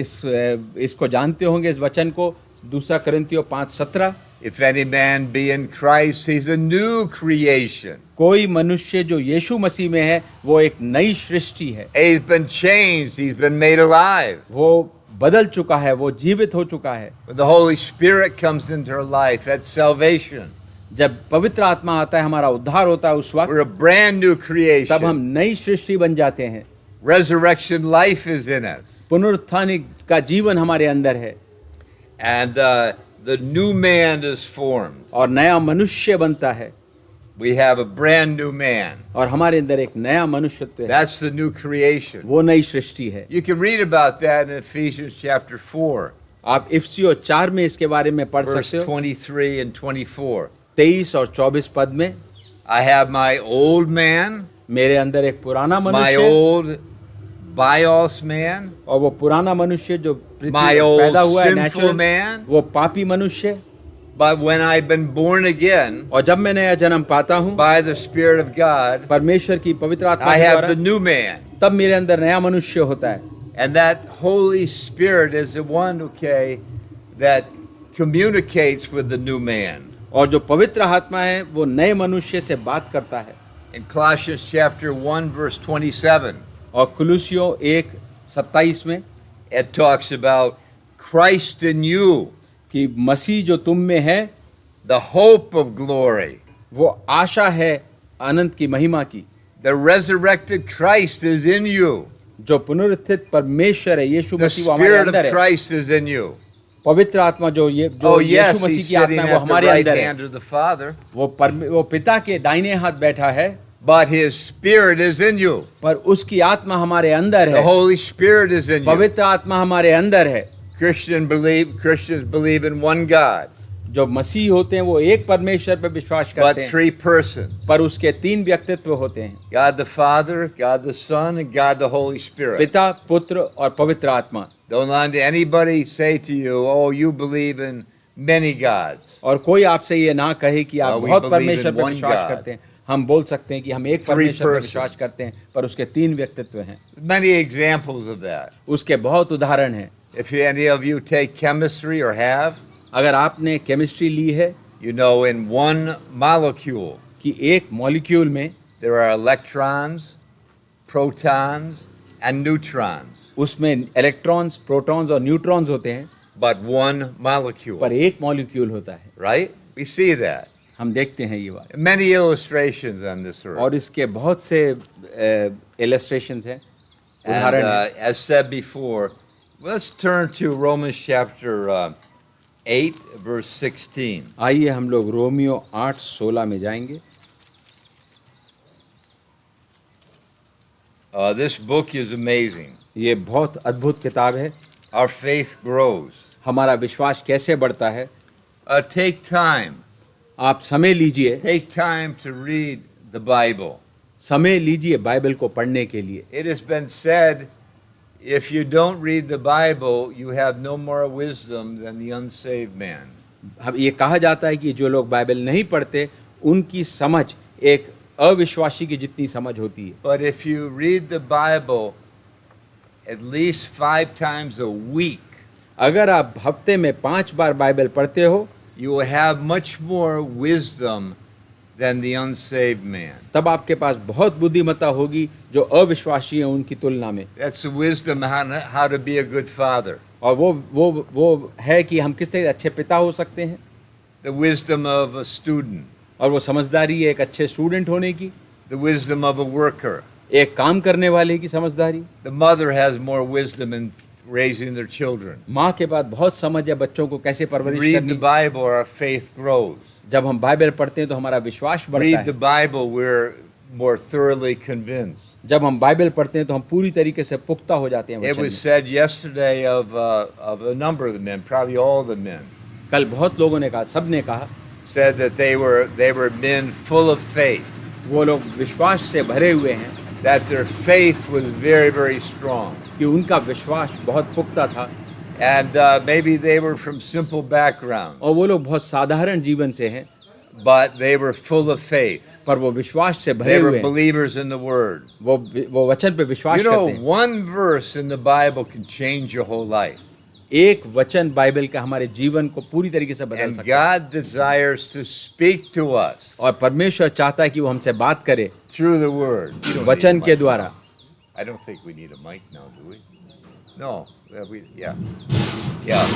इसको जानते होंगे इस वचन को, दूसरा कुरिन्थियों 5:17। If any man be in Christ, he's a new creation. कोई मनुष्य जो यीशु मसीह में है वो एक नई सृष्टि है। He's been changed, he's been made alive. वो बदल चुका है, वो जीवित हो चुका है। When the Holy Spirit comes into our life, that's salvation. जब पवित्र आत्मा आता है हमारा उद्धार होता है, उस वक्त We're a brand new creation. तब हम नई सृष्टि बन जाते हैं। Resurrection life is in us. पुनरुत्थान का जीवन हमारे अंदर है And the new man is formed. और नया मनुष्य बनता है We have a brand new man. और हमारे अंदर एक नया मनुष्यत्व है। That's the new creation. वो नई सृष्टि है। You can read about that in Ephesians chapter 4, आप इफिसियों 4 में इसके बारे में पढ़ verse सकते हो। 23 and 24. 23 और 24 पद में, I have my old man, मेरे अंदर एक पुराना my मनुष्य old bios man, और वो पुराना मनुष्य जो पृथ्वी my पर old पैदा हुआ है sinful नेचुरल, man. वो पापी मनुष्य। But when I've been born again और जब मैं नया जन्म पाता हूँ by the Spirit of God, परमेश्वर की पवित्र आत्मा I के have द्वारा, the new man. तब मेरे अंदर नया मनुष्य होता है। And that Holy Spirit is the one, okay, that communicates with the new man. और जो पवित्र आत्मा है वो नए मनुष्य से बात करता है। In Colossians chapter 1 verse 27, और कुलुसियों 1:27 में it talks about Christ in you, कि मसीह जो तुम में है, the hope of glory. वो आशा है अनंत की महिमा की। The resurrected Christ is in you. जो पुनरुत्थित परमेश्वर है, यीशु The मसीह वो हमारे Spirit अंदर of है। Christ is in you. पवित्र आत्मा जो Oh yes, यीशु मसीह he's की आत्मा sitting है वो at the हमारे right अंदर है। hand of the Father, वो पिता के दाहिने हाथ बैठा है, but his Spirit is in you. पर उसकी आत्मा हमारे अंदर The है। Holy Spirit is in you. पवित्र आत्मा हमारे अंदर है। Christians believe in one God, जो मसीह होते हैं वो एक परमेश्वर पर विश्वास but करते हैं, three persons. पर उसके 3 व्यक्तित्व होते हैं, God the Father, God the Son, and God the Holy Spirit. पिता, पुत्र और पवित्र आत्मा। Don't let anybody say to you, oh, you believe in many gods. और कोई आपसे ये ना कहे कि आप we बहुत believe परमेश्वर in पर one विश्वास God. करते हैं। हम बोल सकते हैं कि हम एक परमेश्वर पर विश्वास करते हैं, पर उसके 3 व्यक्तित्व हैं। Many examples of that. उसके बहुत उदाहरण हैं। If any of you take chemistry or have, अगर आपने केमिस्ट्री ली है, you know in one molecule कि एक मॉलिक्यूल में there are electrons, protons, and neutrons, उसमें इलेक्ट्रॉन्स, प्रोटॉन्स और न्यूट्रॉन्स होते हैं, but one molecule, पर एक मॉलिक्यूल होता है। right? We see that. हम देखते हैं ये बात। Many illustrations on this earth. और इसके बहुत से इलस्ट्रेशंस हैं, And उदाहरण हैं। as said before, let's turn to Romans chapter 8, verse 16. आइए हम लोग रोमियो 8:16 में जाएंगे। This book is amazing. ये बहुत अद्भुत किताब है। Our faith grows. हमारा विश्वास कैसे बढ़ता है। Take time. आप समय लीजिए, Take time to read the Bible. समय लीजिए बाइबल को पढ़ने के लिए। It has been said, if you don't read the Bible, you have no more wisdom than the unsaved man. अब ये कहा जाता है कि जो लोग बाइबल नहीं पढ़ते उनकी समझ एक अविश्वासी की जितनी समझ होती है। But if you read the Bible at least 5 times a week, अगर आप हफ्ते में 5 बार बाइबल पढ़ते हो, you will have much more wisdom than the unsaved man. तब आपके पास बहुत बुद्धिमत्ता होगी जो अविश्वासी हैं उनकी तुलना में। That's the wisdom how to be a good father. और वो है कि हम किस तरह अच्छे पिता हो सकते हैं। The wisdom of a student. और वो समझदारी है एक अच्छे स्टूडेंट होने की, The wisdom of a worker. एक काम करने वाले की समझदारी। The mother has more wisdom in raising their children. माँ के पास बहुत समझ है बच्चों को कैसे परवरिश Read the करनी। Bible, our faith grows. जब हम बाइबल पढ़ते हैं तो हमारा विश्वास बढ़ता Read the है। Bible, we're more thoroughly convinced. जब हम बाइबल पढ़ते हैं तो हम पूरी तरीके से पुख्ता हो जाते हैं It वचन was में। said yesterday of a number of the men, probably all the men, कल बहुत लोगों ने कहा, सब ने कहा, said that they were men full of faith, वो लोग विश्वास से भरे हुए हैं, that their faith was very, very strong. कि उनका विश्वास बहुत पुख्ता था। And maybe they were from simple backgrounds, और वो लोग बहुत साधारण जीवन से हैं, but they were full of faith. पर वो विश्वास से भरे They हुए were हैं। believers in the Word. वो वचन पे विश्वास You करते know, हैं। one verse in the Bible can change your whole life. एक वचन बाइबल का हमारे जीवन को पूरी तरीके से बदल And सकता है। God desires to speak to us और परमेश्वर चाहता है कि वो हमसे बात करे through the word. We don't need वचन a के mic द्वारा। now. I don't think we need a mic now, do we? No. Yeah.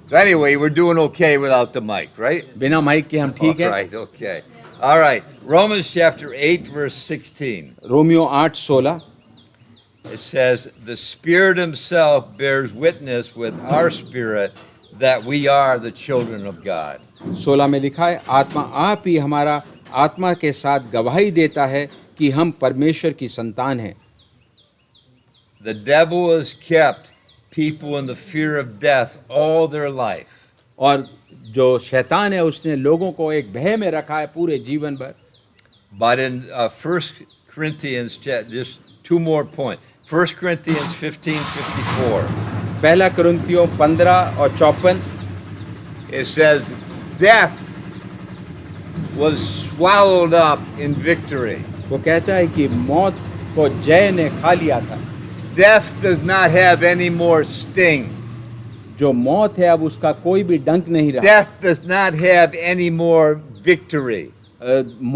So anyway, we're doing okay without the mic, right? बिना माइक के हम ठीक All है। right, okay. All right. Romans chapter 8, verse 16. Romeo 8:16 It says, the Spirit Himself bears witness with our spirit that we are the children of God. 16 में लिखा है, आत्मा आप ही हमारा आत्मा के साथ गवाही देता है कि हम परमेश्वर की संतान हैं। The devil has kept people in the fear of death all their life. और जो शैतान है उसने लोगों को एक भय में रखा है पूरे जीवन भर। But in 1 Corinthians, just two more points. 1 Corinthians 15:54. पहला कुरिन्थियों 15 और 54 It says, death was swallowed up in victory. वो कहता है कि मौत को जय ने खा लिया था। Death does not have any more sting. जो मौत है अब उसका कोई भी डंक नहीं रहा। Death does not have any more victory.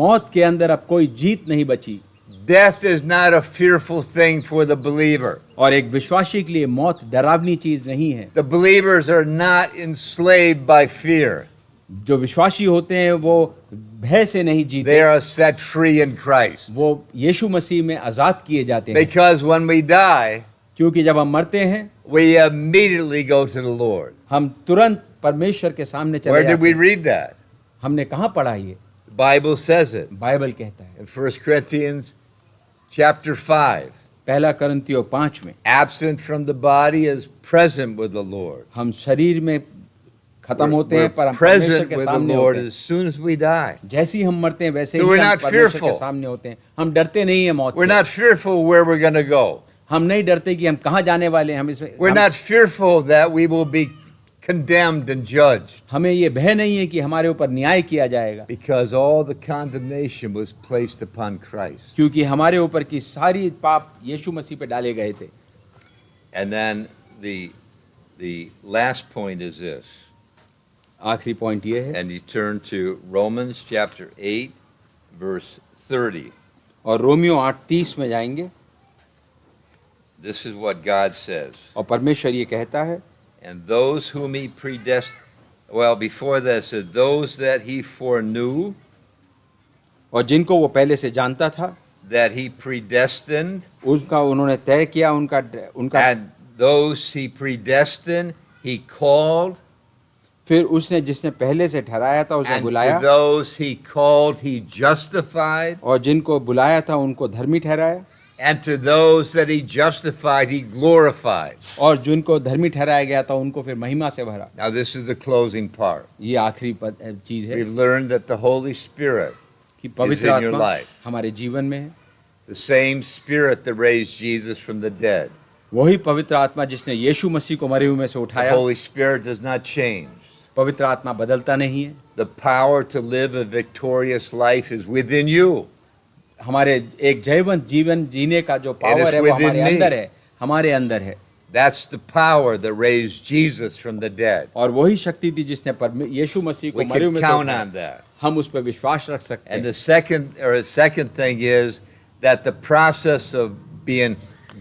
मौत के अंदर अब कोई जीत नहीं बची। Death is not a fearful thing for the believer. और एक विश्वासी के लिए मौत डरावनी चीज नहीं है। The believers are not enslaved by fear. जो विश्वासी होते हैं वो भय से नहीं जीते। They are set free in Christ. वो यीशु मसीह में आजाद किए जाते हैं। Because when we die, क्योंकि जब हम मरते हैं we immediately go to the Lord. हम तुरंत परमेश्वर के सामने चले Where did जाते we हैं। read that? हमने कहाँ पढ़ा ये? The Bible says it. Bible कहता है In 1 Corinthians chapter 5. पहला कुरिन्थियों 5 में, Absent from the body is present with the Lord. हम शरीर में खत्म होते हैं पर We're हम परमेश्वर present के with the सामने Lord होते हैं। as soon as we die. जैसे ही हम मरते हैं वैसे So ही we're हम not परमेश्वर fearful. के सामने होते हैं। हम डरते नहीं है मौत We're से। not fearful where we're going to go. हम नहीं डरते कि हम कहाँ जाने वाले हैं। हम इसमें We're not fearful that we will be condemned and judged, हमें ये भय नहीं है कि हमारे ऊपर न्याय किया जाएगा, because all the condemnation was placed upon Christ. क्योंकि हमारे ऊपर की सारी पाप यीशु मसीह पे डाले गए थे। And then the last point is this. आखिरी पॉइंट ये है, And you turn to Romans chapter 8, verse 30. और रोमियो 8:30 में जाएंगे। This is what God says. और परमेश्वर ये कहता है, And those whom he predestined, well, before that it says, those that he foreknew, और जिनको वो पहले से जानता था that he predestined, उसका उन्होंने तय किया, उनका and those he predestined, he called, फिर उसने जिसने पहले से ठहराया था उसे and बुलाया, to those he called, he justified, और जिनको बुलाया था उनको धर्मी ठहराया, and to those that he justified, he glorified. और जिनको धर्मी ठहराया गया था उनको फिर महिमा से भरा। Now this is the closing part. ये आखिरी चीज है We've learned that the Holy Spirit, कि पवित्र is in your आत्मा life. हमारे जीवन में है। the same Spirit that raised Jesus from the dead. वही पवित्र आत्मा जिसने यीशु मसीह को मरे हुए में से The उठाया। Holy Spirit does not change. पवित्र आत्मा बदलता नहीं है। The power to live a victorious life is within you. हमारे एक जयवंत जीवन जीने का जो पावर है वो within हमारे me. अंदर है, हमारे अंदर है। That's the power that raised Jesus from the dead. और वही शक्ति थी जिसने यीशु मसीह को We मरे हुए can में से count उठाया। on that. हम उस पर विश्वास रख सकते And हैं। the second thing is that the process of being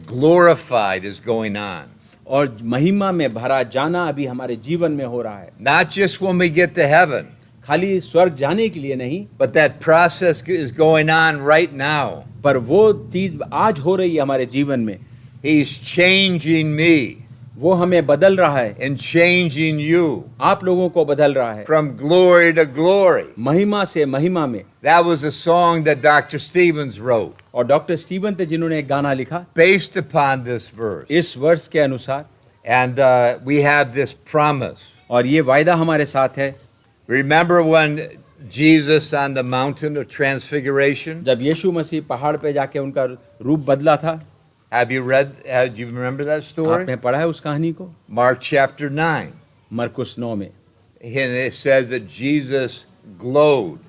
glorified is going on. और महिमा में भरा जाना अभी हमारे जीवन में हो रहा है। Not just when we get to heaven, खाली स्वर्ग जाने के लिए नहीं, but that process is going on right now. पर वो चीज आज हो रही है हमारे जीवन में। He's changing me वो हमें बदल रहा है, and changing you आप लोगों को बदल रहा है, from glory to glory. महिमा से महिमा में। That was a song that Dr. Stevens wrote और डॉक्टर स्टीवन थे जिन्होंने एक गाना लिखा based upon this verse. इस वर्ष के अनुसार, And we have this promise. और ये वायदा हमारे साथ है। Remember when Jesus on the mountain of transfiguration? जब यीशु मसीह पहाड़ पे जाके उनका रूप बदला था, Do you remember that story? आपने पढ़ा है उस कहानी को? Mark chapter 9. मरकुस 9 में, And it says that Jesus glowed,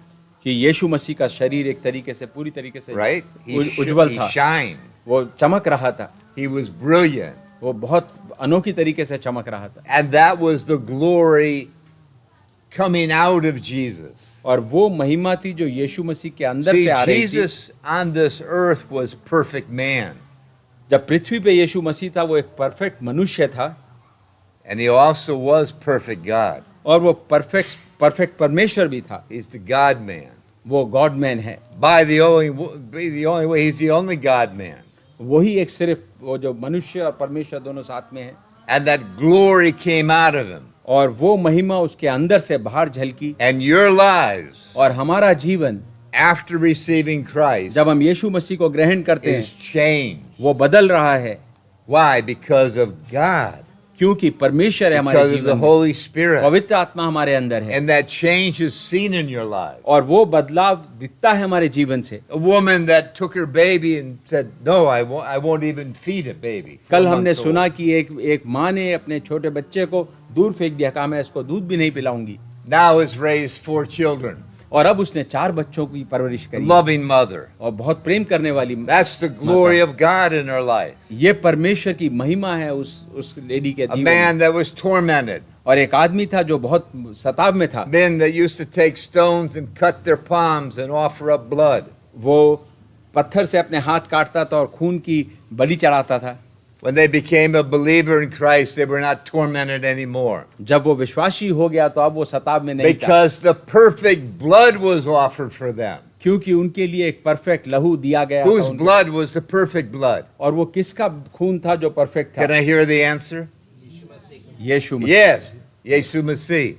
कि यीशु मसीह का शरीर एक तरीके से पूरी तरीके से right? उज्जवल He था, shined. वो चमक रहा था, He was brilliant. वो बहुत अनोखी तरीके से चमक रहा था। And that was the glory coming out of Jesus. और वो महिमा थी जो यीशु मसीह के अंदर See, से आ रही थी। Jesus on this earth was perfect man. जब पृथ्वी पे यीशु मसीह था वो एक परफेक्ट मनुष्य था And he also was perfect God. और वो परफेक्ट परमेश्वर भी था। He's the God man. वो गॉड मैन है। By the only way, he's the only God man. वही एक सिर्फ वो जो मनुष्य और परमेश्वर दोनों साथ में है। And that glory came out of him. और वो महिमा उसके अंदर से बाहर झलकी। And your lives, और हमारा जीवन after receiving Christ, जब हम यीशु मसीह को ग्रहण करते is हैं changed. वो बदल रहा है। Why? Because of God. क्योंकि परमेश्वर है हमारे Because of the जीवन में, Holy Spirit. पवित्र आत्मा हमारे अंदर है। And that change is seen in your life. और वो बदलाव दिखता है हमारे जीवन से। A woman that took her baby and said, "No, I won't even feed a baby." 4 कल हमने months सुना old. कि एक माँ ने अपने छोटे बच्चे को दूर फेंक दिया, कहा मैं इसको दूध भी नहीं पिलाऊंगी। Now has raised 4 children. और अब उसने 4 बच्चों की परवरिश करी Loving mother. और बहुत प्रेम करने वाली। That's the glory of God in her life. ये परमेश्वर की महिमा है उस लेडी के A जीवन man में। that was tormented. और एक आदमी था जो बहुत सताव में था। Men that used to take stones and cut their palms and offer up blood. वो पत्थर से अपने हाथ काटता था और खून की बलि चढ़ाता था। When they became a believer in Christ, they were not tormented anymore. जब वो विश्वासी हो गया तो अब वो सताव में नहीं था, Because the perfect blood was offered for them. क्योंकि उनके लिए एक परफेक्ट लहू दिया गया था Whose उनके। blood was the perfect blood? और वो किसका खून था जो परफेक्ट Can था? I hear the answer? Yeshu Masih. Yes. Yeshu Masih.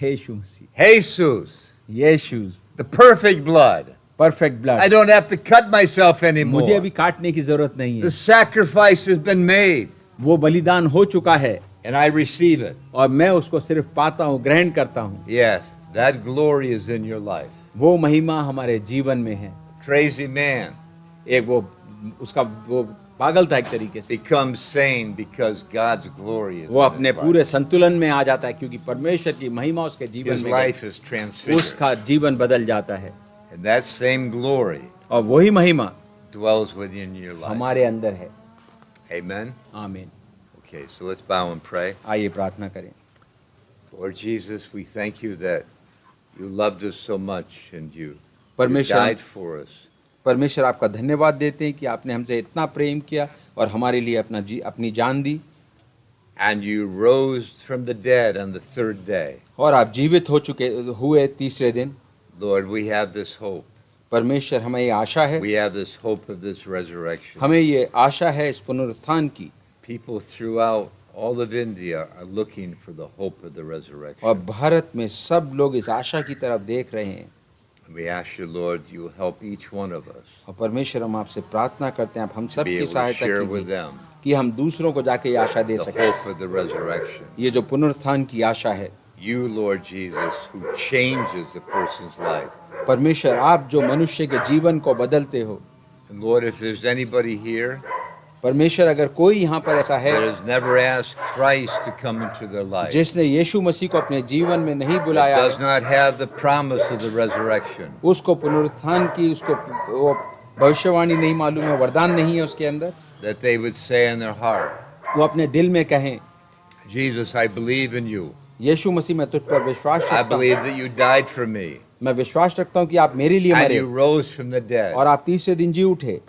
Yeshu Masih. Jesus. Yeshu The perfect blood. Perfect I blood. don't have to cut myself मुझे anymore. अभी काटने की जरूरत नहीं The है, sacrifice has been made. वो बलिदान हो चुका है And I receive it. और मैं उसको सिर्फ पाता हूँ, ग्रहण करता हूँ। Yes. That glory is in your life. वो महिमा हमारे जीवन में है। Crazy man एक वो उसका वो पागल था एक तरीके से। becomes sane because God's glory is वो in अपने his life. पूरे संतुलन में आ जाता है क्योंकि परमेश्वर की महिमा उसके जीवन His में life गई। is transfigured. उसका जीवन बदल जाता है And that same glory और वही महिमा dwells within your life. हमारे अंदर है। Amen. आमीन। Okay, so let's bow and pray. आइए प्रार्थना करें। Lord Jesus, we thank you that you loved us so much and you परमेश्वर died for us. परमेश्वर आपका धन्यवाद देते हैं कि आपने हमसे इतना प्रेम किया और हमारे लिए अपनी जान दी And you rose from the dead on the 3rd day. और आप जीवित हुए तीसरे दिन। Lord, we have this hope. परमेश्वर हमें ये आशा है, We have this hope of this resurrection. हमें ये आशा है इस पुनरुत्थान की। People throughout all of India are looking for the hope of the और resurrection. भारत में सब लोग इस आशा की तरफ देख रहे हैं। We ask you, Lord, you will help each one of us और परमेश्वर हम आपसे प्रार्थना करते हैं आप हम to सब be की able to सहायता share with कीजिए them कि हम दूसरों को जाके ये आशा दे the सकें। hope of the resurrection. ये जो पुनरुत्थान की आशा है, You, Lord Jesus, who changes a person's life. परमेश्वर आप जो मनुष्य के जीवन को बदलते हो। And Lord, if there's anybody here परमेश्वर अगर कोई यहाँ पर ऐसा है that has never asked Christ to come into their life, जिसने यीशु मसीह को अपने जीवन में नहीं that बुलाया, does not have the promise of the resurrection, उसको पुनरुत्थान की उसको वो भविष्यवाणी नहीं मालूम है, वरदान नहीं है उसके अंदर, that they would say in their heart, वो अपने दिल में कहें Jesus, I believe in you. यीशु मसीह मैं तुझ पर विश्वास I रखता हूँ, believe that you died for me मैं विश्वास रखता हूँ कि आप मेरे लिए and मरे you rose from the dead. और आप तीसरे दिन जी उठे।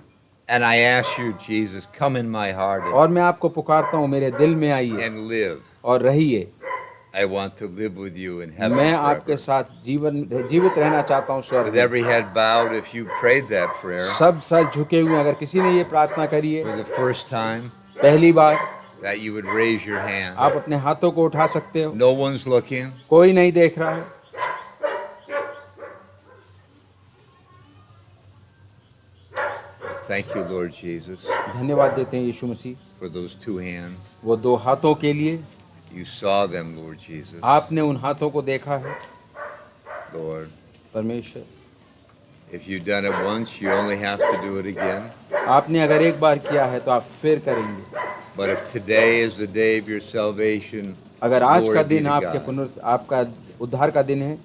And I ask you, Jesus, come in my heart और मैं आपको पुकारता हूँ मेरे दिल में आइए and live. और rहिए। I want to live with you in heaven मैं आपके forever. साथ जीवित रहना चाहता हूँ स्वर्ग With में। every head bowed, if you prayed that prayer सब सर झुके हुए, अगर किसी ने ये प्रार्थना करी है for the first time, पहली बार, that you would raise your hand. आप अपने हाथों को उठा सकते हो, No one's looking. कोई नहीं देख रहा है। Thank you, Lord Jesus, धन्यवाद देते हैं यीशु मसीह for those 2 hands. वो 2 हाथों के लिए। You saw them, Lord Jesus. आपने उन हाथों को देखा है Lord, परमेश्वर। if you've done it once, you only have to do it again. आपने अगर एक बार किया है तो आप फिर करेंगे। But if today is the day of your salvation, अगर आज का glory be दिन to आपके God. आपका उद्धार का दिन है,